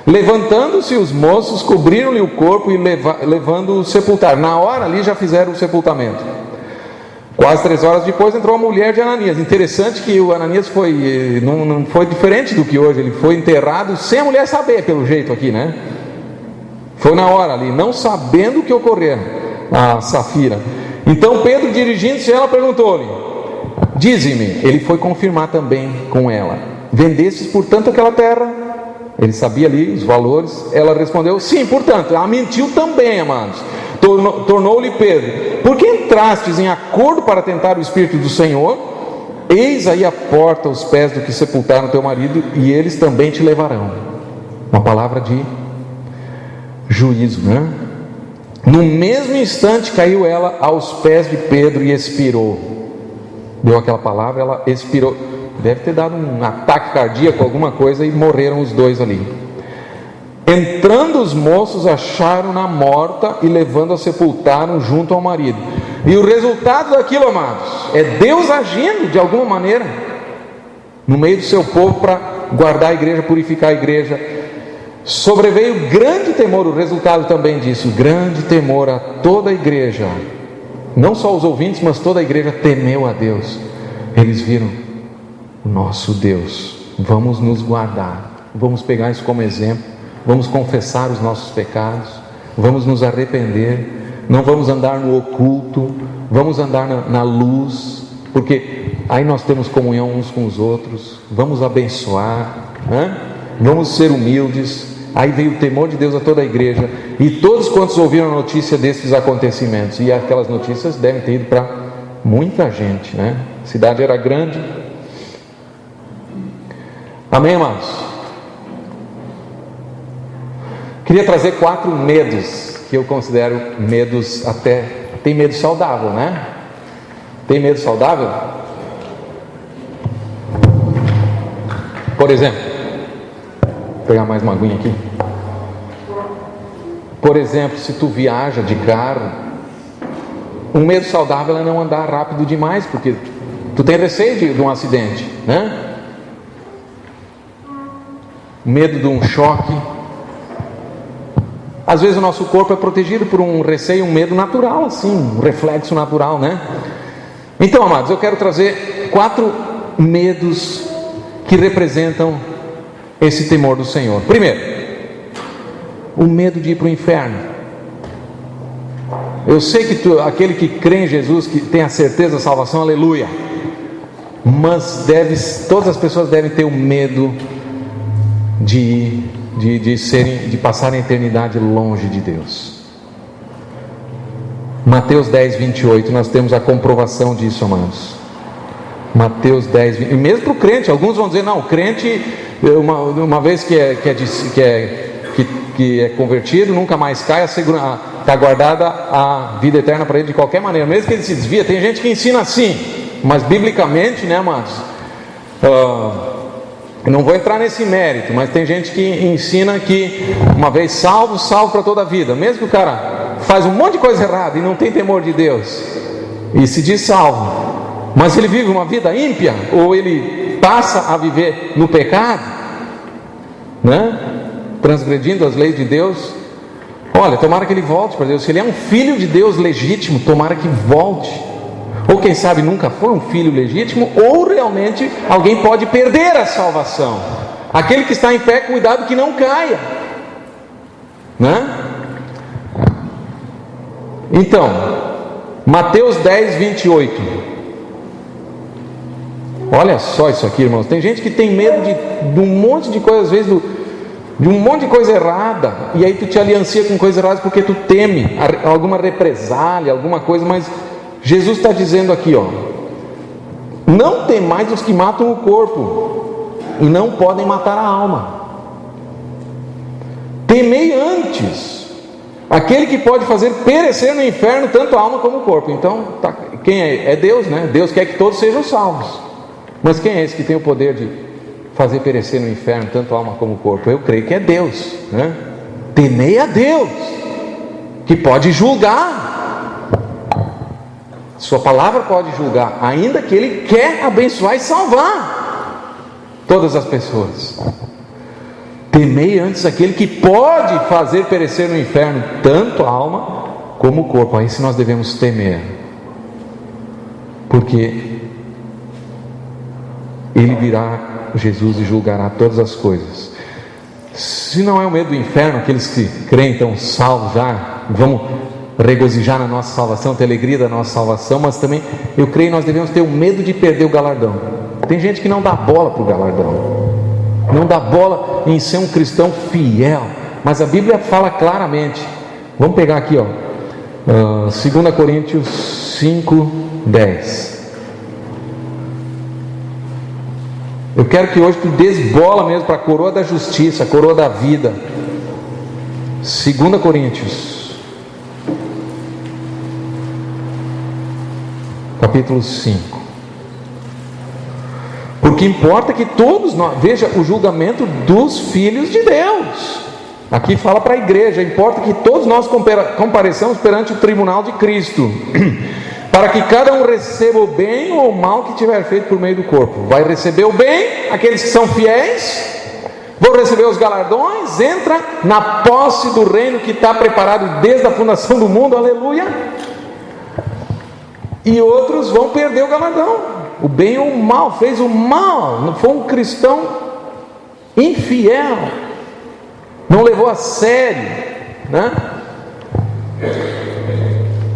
Levantando-se os moços, cobriram-lhe o corpo e levando-o sepultar. Na hora ali já fizeram o sepultamento. Quase 3 horas depois entrou a mulher de Ananias. Interessante que o Ananias não foi diferente do que hoje. Ele foi enterrado sem a mulher saber, pelo jeito aqui, né? Foi na hora ali, não sabendo o que ocorrera, a Safira. Então Pedro, dirigindo-se a ela, perguntou-lhe: dize-me. Ele foi confirmar também com ela: vendestes portanto aquela terra? Ele sabia ali os valores. Ela respondeu: sim, portanto. Ela mentiu também, amados. Tornou-lhe Pedro: por que entrastes em acordo para tentar o Espírito do Senhor? Eis aí a porta aos pés do que sepultaram teu marido, e eles também te levarão. Uma palavra de juízo, né? No mesmo instante caiu ela aos pés de Pedro e expirou. Deu aquela palavra, ela expirou. Deve ter dado um ataque cardíaco, alguma coisa, e morreram os dois ali. Entrando os moços, acharam-na morta e levando-a sepultaram junto ao marido. E o resultado daquilo, amados, é Deus agindo de alguma maneira no meio do seu povo para guardar a igreja, purificar a igreja. Sobreveio grande temor, o resultado também disso, grande temor a toda a igreja. Não só os ouvintes, mas toda a igreja temeu a Deus. Eles viram: o nosso Deus, vamos nos guardar, vamos pegar isso como exemplo, vamos confessar os nossos pecados, vamos nos arrepender, não vamos andar no oculto, vamos andar na luz, porque aí nós temos comunhão uns com os outros, vamos abençoar, né? Vamos ser humildes. Aí veio o temor de Deus a toda a igreja, e todos quantos ouviram a notícia desses acontecimentos, e aquelas notícias devem ter ido para muita gente, né? A cidade era grande. Amém, amados? Queria trazer 4 medos que eu considero medos, até tem medo saudável, né? Tem medo saudável? Por exemplo, vou pegar mais uma aguinha aqui. Por exemplo, se tu viaja de carro, um medo saudável é não andar rápido demais, porque tu tem receio de um acidente, né? Medo de um choque. Às vezes o nosso corpo é protegido por um receio, um medo natural, assim, um reflexo natural, né? Então, amados, eu quero trazer 4 medos que representam esse temor do Senhor. Primeiro, o medo de ir para o inferno. Eu sei que aquele que crê em Jesus, que tem a certeza da salvação, aleluia, mas todas as pessoas devem ter o medo de ir de passarem a eternidade longe de Deus. Mateus 10, 28, nós temos a comprovação disso, amados. Mateus 10, 20, e mesmo para o crente, alguns vão dizer, não, o crente, uma vez que é convertido, nunca mais cai, está guardada a vida eterna para ele de qualquer maneira, mesmo que ele se desvia. Tem gente que ensina assim, mas biblicamente, né, amados, não vou entrar nesse mérito, mas tem gente que ensina que uma vez salvo, salvo para toda a vida, mesmo que o cara faz um monte de coisa errada e não tem temor de Deus e se diz salvo, mas ele vive uma vida ímpia, ou ele passa a viver no pecado, né, transgredindo as leis de Deus, olha, tomara que ele volte para Deus. Se ele é um filho de Deus legítimo, tomara que volte. Ou quem sabe nunca foi um filho legítimo, ou realmente alguém pode perder a salvação. Aquele que está em pé, cuidado que não caia, né? Então, Mateus 10, 28. Olha só isso aqui, irmãos. Tem gente que tem medo de um monte de coisa, às vezes de um monte de coisa errada, e aí tu te aliancia com coisas erradas porque tu teme alguma represália, alguma coisa. Mas Jesus está dizendo aqui, ó: não temais os que matam o corpo e não podem matar a alma. Temei antes aquele que pode fazer perecer no inferno tanto a alma como o corpo. Então, quem é? É Deus, né? Deus quer que todos sejam salvos. Mas quem é esse que tem o poder de fazer perecer no inferno tanto a alma como o corpo? Eu creio que é Deus, né? Temei a Deus, que pode julgar. Sua palavra pode julgar, ainda que Ele quer abençoar e salvar todas as pessoas. Temei antes aquele que pode fazer perecer no inferno tanto a alma como o corpo. A esse nós devemos temer, porque Ele virá, Jesus, e julgará todas as coisas. Se não é o medo do inferno, aqueles que creem estão salvos já, vamos regozijar na nossa salvação, ter alegria da nossa salvação. Mas também eu creio que nós devemos ter o medo de perder o galardão. Tem gente que não dá bola para o galardão, não dá bola em ser um cristão fiel, mas a Bíblia fala claramente. Vamos pegar aqui, ó, 2 Coríntios 5, 10. Eu quero que hoje tu desbola mesmo para a coroa da justiça, a coroa da vida. 2 Coríntios, capítulo 5. Porque importa que todos nós, veja o julgamento dos filhos de Deus. Aqui fala para a igreja, importa que todos nós compareçamos perante o tribunal de Cristo, para que cada um receba o bem ou o mal que tiver feito por meio do corpo. Vai receber o bem aqueles que são fiéis, vão receber os galardões, entra na posse do reino que está preparado desde a fundação do mundo, aleluia. E outros vão perder o galardão, o bem ou o mal, fez o mal, não foi um cristão infiel, não levou a sério, né?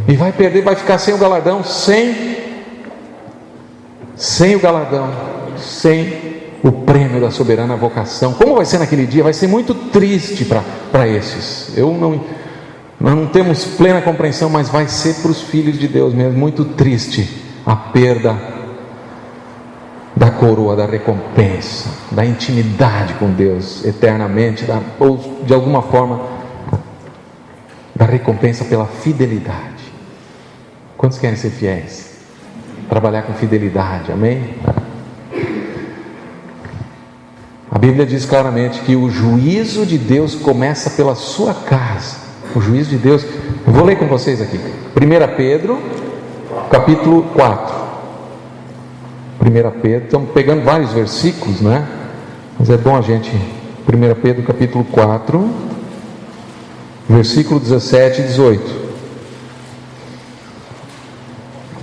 E vai perder, vai ficar sem o galardão, sem o galardão, sem o prêmio da soberana vocação. Como vai ser naquele dia? Vai ser muito triste para esses. Nós não temos plena compreensão, mas vai ser para os filhos de Deus mesmo muito triste a perda da coroa, da recompensa, da intimidade com Deus eternamente, ou de alguma forma da recompensa pela fidelidade. Quantos querem ser fiéis? Trabalhar com fidelidade, amém? A Bíblia diz claramente que o juízo de Deus começa pela sua casa. O juízo de Deus, eu vou ler com vocês aqui, 1 Pedro, capítulo 4. 1 Pedro, estamos pegando vários versículos, né? Mas é bom a gente, 1 Pedro, capítulo 4, versículo 17 e 18.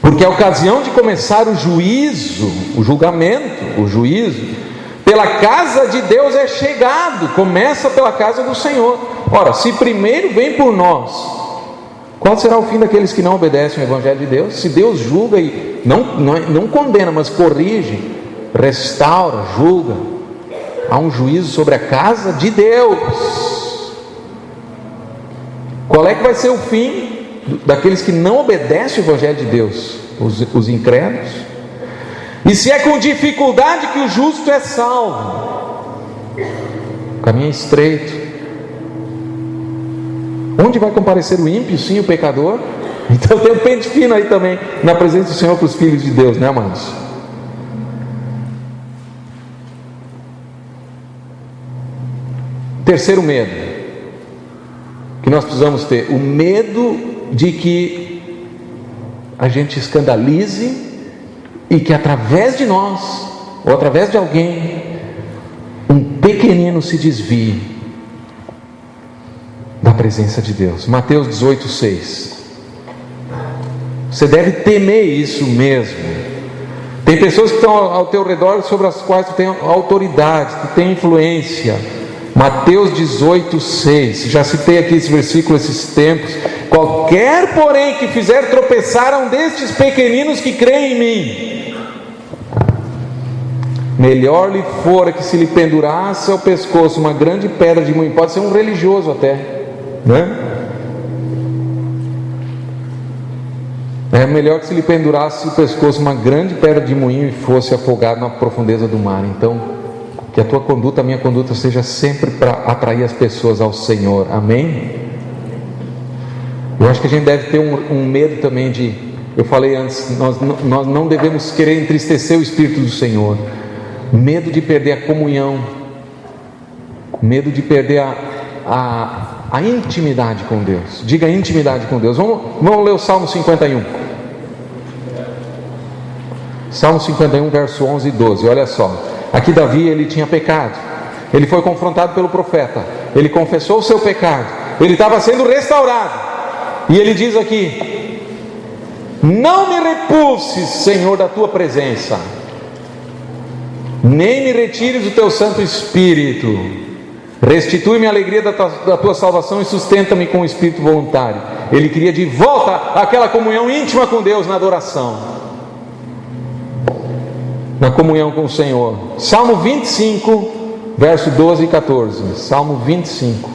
Porque a ocasião de começar o juízo, o julgamento, o juízo, pela casa de Deus é chegado, começa pela casa do Senhor. Ora, se primeiro vem por nós, qual será o fim daqueles que não obedecem ao Evangelho de Deus? Se Deus julga e não condena, mas corrige, restaura, julga, há um juízo sobre a casa de Deus. Qual é que vai ser o fim daqueles que não obedecem o Evangelho de Deus? Os incrédulos. E se é com dificuldade que o justo é salvo, o caminho é estreito. Onde vai comparecer o ímpio? Sim, o pecador. Então tem um pente fino aí também na presença do Senhor para os filhos de Deus, né, amados? Terceiro medo que nós precisamos ter: o medo de que a gente escandalize e que através de nós, ou através de alguém, um pequenino se desvie da presença de Deus. Mateus 18:6. Você deve temer isso mesmo. Tem pessoas que estão ao teu redor sobre as quais tu tem autoridade, tu tem influência. Mateus 18:6. Já citei aqui esse versículo esses tempos. Qualquer, porém, que fizer tropeçar um destes pequeninos que creem em mim, melhor lhe fora que se lhe pendurasse ao pescoço uma grande pedra de moinho. Pode ser um religioso até, né? É melhor que se lhe pendurasse o pescoço uma grande pedra de moinho e fosse afogado na profundeza do mar. Então, que a tua conduta, a minha conduta seja sempre para atrair as pessoas ao Senhor. Amém? Eu acho que a gente deve ter um medo também de... Eu falei antes, nós não devemos querer entristecer o Espírito do Senhor. Medo de perder a comunhão. Medo de perder a intimidade com Deus. Diga intimidade com Deus. Vamos ler o Salmo 51. Salmo 51, verso 11 e 12. Olha só. Aqui Davi, ele tinha pecado. Ele foi confrontado pelo profeta. Ele confessou o seu pecado. Ele estava sendo restaurado. E ele diz aqui: não me repulses, Senhor, da tua presença, nem me retires o teu Santo Espírito. Restitui-me a alegria da tua salvação e sustenta-me com o espírito voluntário. Ele queria de volta aquela comunhão íntima com Deus na adoração, na comunhão com o Senhor. Salmo 25, verso 12 e 14. Salmo 25.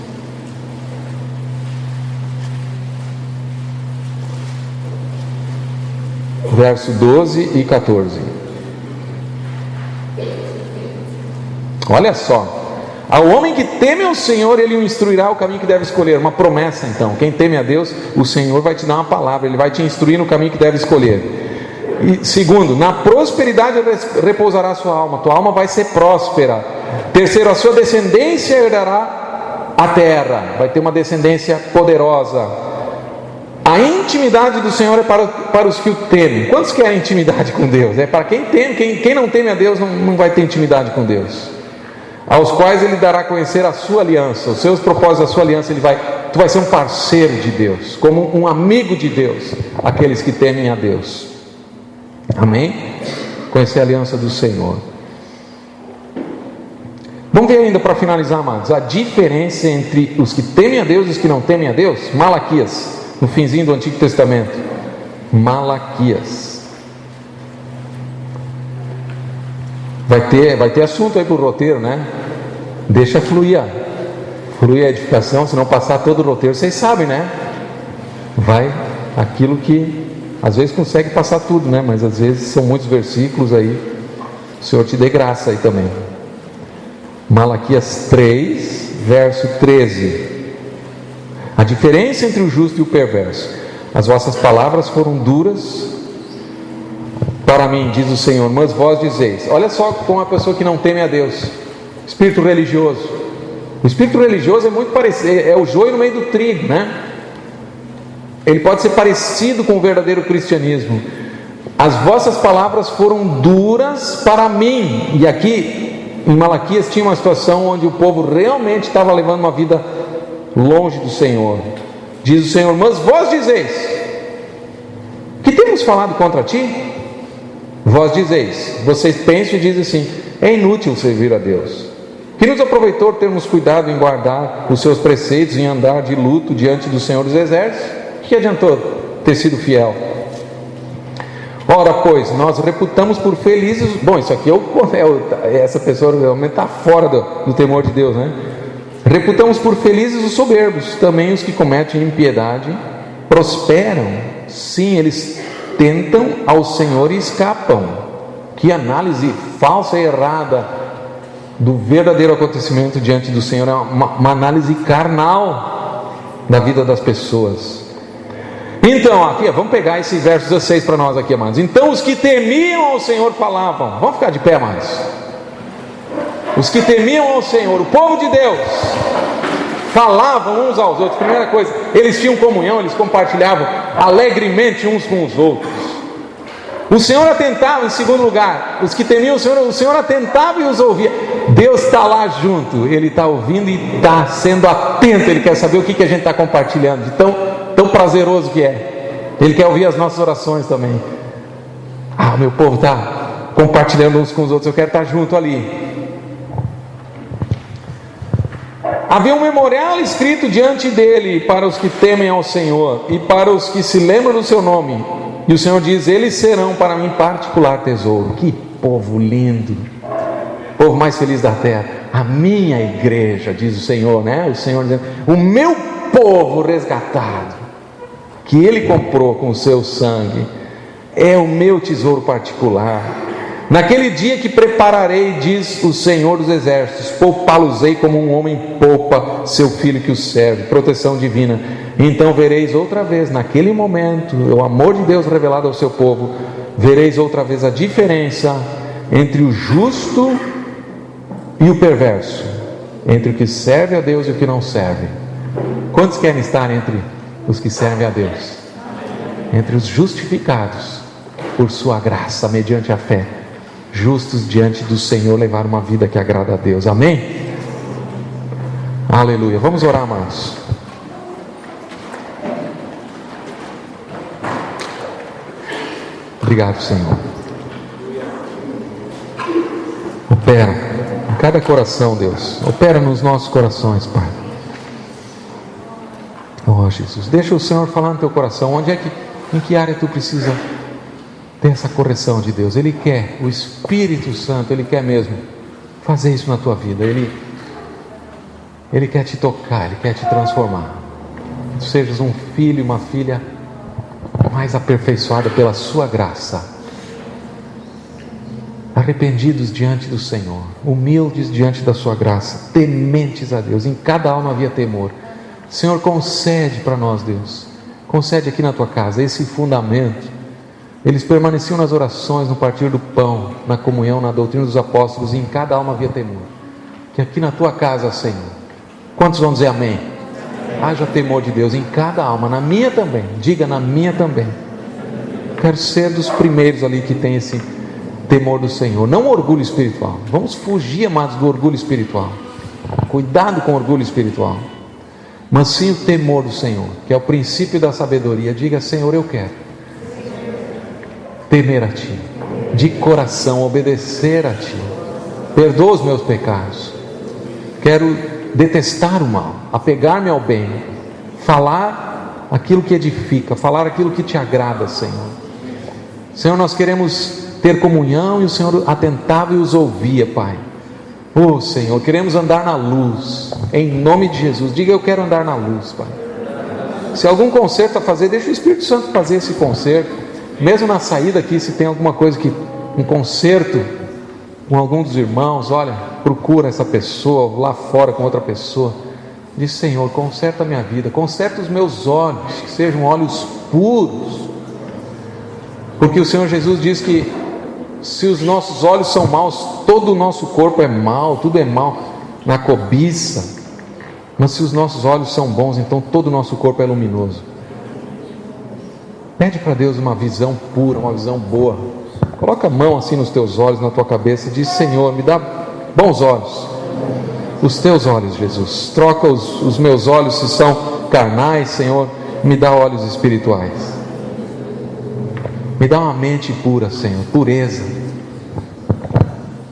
Verso 12 e 14. Olha só. Ao homem que teme ao Senhor, Ele o instruirá o caminho que deve escolher. Uma promessa então: quem teme a Deus, o Senhor vai te dar uma palavra, Ele vai te instruir no caminho que deve escolher. E segundo, na prosperidade repousará a sua alma. Tua alma vai ser próspera. Terceiro, a sua descendência herdará a terra. Vai ter uma descendência poderosa. A intimidade do Senhor é para os que o temem. Quantos querem intimidade com Deus? É para quem teme. Quem não teme a Deus não vai ter intimidade com Deus. Aos quais Ele dará a conhecer a sua aliança, os seus propósitos, a sua aliança. Tu vai ser um parceiro de Deus, como um amigo de Deus, aqueles que temem a Deus. Amém? Conhecer a aliança do Senhor. Vamos ver ainda, para finalizar, amados, a diferença entre os que temem a Deus e os que não temem a Deus. Malaquias, no finzinho do Antigo Testamento. Malaquias. Vai ter assunto aí para o roteiro, né? Deixa fluir a edificação. Se não passar todo o roteiro, vocês sabem, né? Vai aquilo que às vezes consegue passar tudo, né? Mas às vezes são muitos versículos aí. O Senhor te dê graça aí também. Malaquias 3, verso 13. A diferença entre o justo e o perverso: as vossas palavras foram duras para mim, diz o Senhor, mas vós dizeis. Olha só como a pessoa que não teme a Deus. Espírito religioso. O espírito religioso é muito parecido, é o joio no meio do trigo, né? Ele pode ser parecido com o verdadeiro cristianismo. As vossas palavras foram duras para mim. E aqui em Malaquias tinha uma situação onde o povo realmente estava levando uma vida longe do Senhor. Diz o Senhor, mas vós dizeis: que temos falado contra ti? Vós dizeis, vocês pensam e dizem assim: é inútil servir a Deus. Que nos aproveitou termos cuidado em guardar os seus preceitos, em andar de luto diante do Senhor dos Exércitos? Que adiantou ter sido fiel? Ó Ora, pois, nós reputamos por felizes... Bom, isso aqui essa pessoa realmente está fora do temor de Deus, né? Reputamos por felizes os soberbos, também os que cometem impiedade prosperam. Sim, eles tentam ao Senhor e escapam. Que análise falsa e errada do verdadeiro acontecimento diante do Senhor. É uma análise carnal da vida das pessoas. Então, aqui, vamos pegar esse verso 16 para nós aqui, amados. Então os que temiam ao Senhor falavam. Vamos ficar de pé, amados. Os que temiam ao Senhor, o povo de Deus, falavam uns aos outros. Primeira coisa, eles tinham comunhão, eles compartilhavam alegremente uns com os outros. O Senhor atentava, em segundo lugar, os que temiam o Senhor atentava e os ouvia. Deus está lá junto, Ele está ouvindo e está sendo atento. Ele quer saber o que a gente está compartilhando, de tão prazeroso que é. Ele quer ouvir as nossas orações também. Meu povo está compartilhando uns com os outros, eu quero estar junto ali. Havia um memorial escrito diante dele para os que temem ao Senhor e para os que se lembram do seu nome. E o Senhor diz: eles serão para mim particular tesouro. Que povo lindo, povo mais feliz da terra. A minha igreja, diz o Senhor, né? O Senhor dizendo: o meu povo resgatado, que Ele comprou com o seu sangue, é o meu tesouro particular. Naquele dia que prepararei, diz o Senhor dos Exércitos, poupá-los-ei como um homem poupa seu filho que o serve. Proteção divina. Então vereis outra vez, naquele momento, o amor de Deus revelado ao seu povo, vereis outra vez a diferença entre o justo e o perverso, entre o que serve a Deus e o que não serve. Quantos querem estar entre os que servem a Deus? Entre os justificados por sua graça, mediante a fé, justos diante do Senhor, levar uma vida que agrada a Deus. Amém? Aleluia. Vamos orar, amados. Obrigado, Senhor. Opera em cada coração, Deus. Opera nos nossos corações, Pai. Oh, Jesus, deixa o Senhor falar no teu coração. Em que área tu precisa ter essa correção de Deus? Ele quer, o Espírito Santo, Ele quer mesmo fazer isso na tua vida. Ele quer te tocar, Ele quer te transformar. Que tu sejas um filho e uma filha mais aperfeiçoada pela sua graça, arrependidos diante do Senhor, humildes diante da sua graça, tementes a Deus. Em cada alma havia temor. Senhor, concede para nós, Deus, concede aqui na tua casa esse fundamento. Eles permaneciam nas orações, no partir do pão, na comunhão, na doutrina dos apóstolos, e em cada alma havia temor. Que aqui na tua casa, Senhor, quantos vão dizer amém? Haja temor de Deus em cada alma, na minha também. Diga: na minha também. Quero ser dos primeiros ali que tem esse temor do Senhor, não orgulho espiritual. Vamos fugir, amados, do orgulho espiritual. Cuidado com o orgulho espiritual, mas sim o temor do Senhor, que é o princípio da sabedoria. Diga: Senhor, eu quero temer a Ti, de coração obedecer a Ti. Perdoa os meus pecados. Quero detestar o mal, apegar-me ao bem, falar aquilo que edifica, falar aquilo que Te agrada, Senhor. Senhor, nós queremos ter comunhão, e o Senhor atentava e os ouvia, Pai. Oh, Senhor, queremos andar na luz, em nome de Jesus. Diga: eu quero andar na luz, Pai. Se algum conserto a fazer, deixa o Espírito Santo fazer esse conserto. Mesmo na saída aqui, se tem alguma coisa um conserto com algum dos irmãos, olha, procura essa pessoa lá fora com outra pessoa. Diz: Senhor, conserta a minha vida, conserta os meus olhos, que sejam olhos puros. Porque o Senhor Jesus diz que se os nossos olhos são maus, todo o nosso corpo é mau, tudo é mau na cobiça. Mas se os nossos olhos são bons, então todo o nosso corpo é luminoso. Pede para Deus uma visão pura, uma visão boa. Coloca a mão assim nos teus olhos, na tua cabeça, e diz: Senhor, me dá bons olhos, os teus olhos, Jesus. Troca os meus olhos, se são carnais, Senhor, me dá olhos espirituais. Me dá uma mente pura, Senhor, pureza.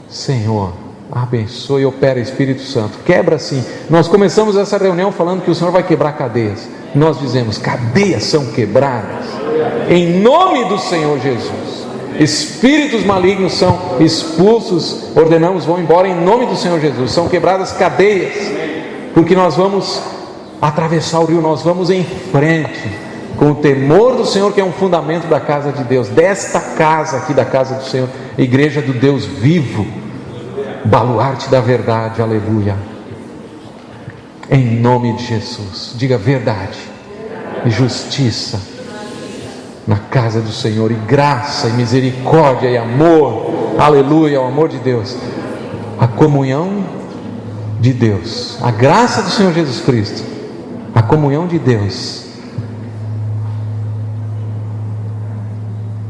Senhor, abençoe e opera, Espírito Santo. Quebra sim. Nós começamos essa reunião falando que o Senhor vai quebrar cadeias. Nós dizemos: cadeias são quebradas em nome do Senhor Jesus. Espíritos malignos são expulsos, ordenamos, vão embora em nome do Senhor Jesus. São quebradas cadeias, porque nós vamos atravessar o rio, nós vamos em frente, com o temor do Senhor, que é um fundamento da casa de Deus, desta casa aqui, da casa do Senhor, igreja do Deus vivo, baluarte da verdade, aleluia. Em nome de Jesus, diga verdade e justiça na casa do Senhor, e graça e misericórdia e amor, aleluia, o amor de Deus, a comunhão de Deus, a graça do Senhor Jesus Cristo, a comunhão de Deus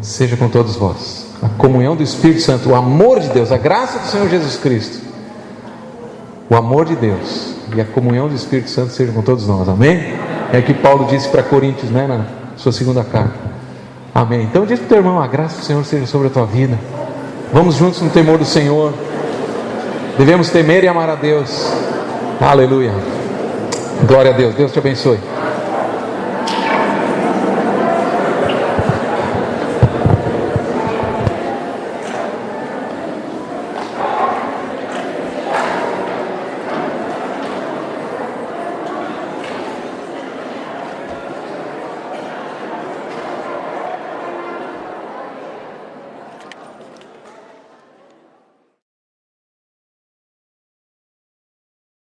seja com todos vós, a comunhão do Espírito Santo, o amor de Deus, a graça do Senhor Jesus Cristo, o amor de Deus e a comunhão do Espírito Santo seja com todos nós, amém? É o que Paulo disse para Coríntios, né, na sua segunda carta, amém? Então diz para o teu irmão, a graça do Senhor seja sobre a tua vida. Vamos juntos no temor do Senhor, devemos temer e amar a Deus, aleluia, glória a Deus, Deus te abençoe.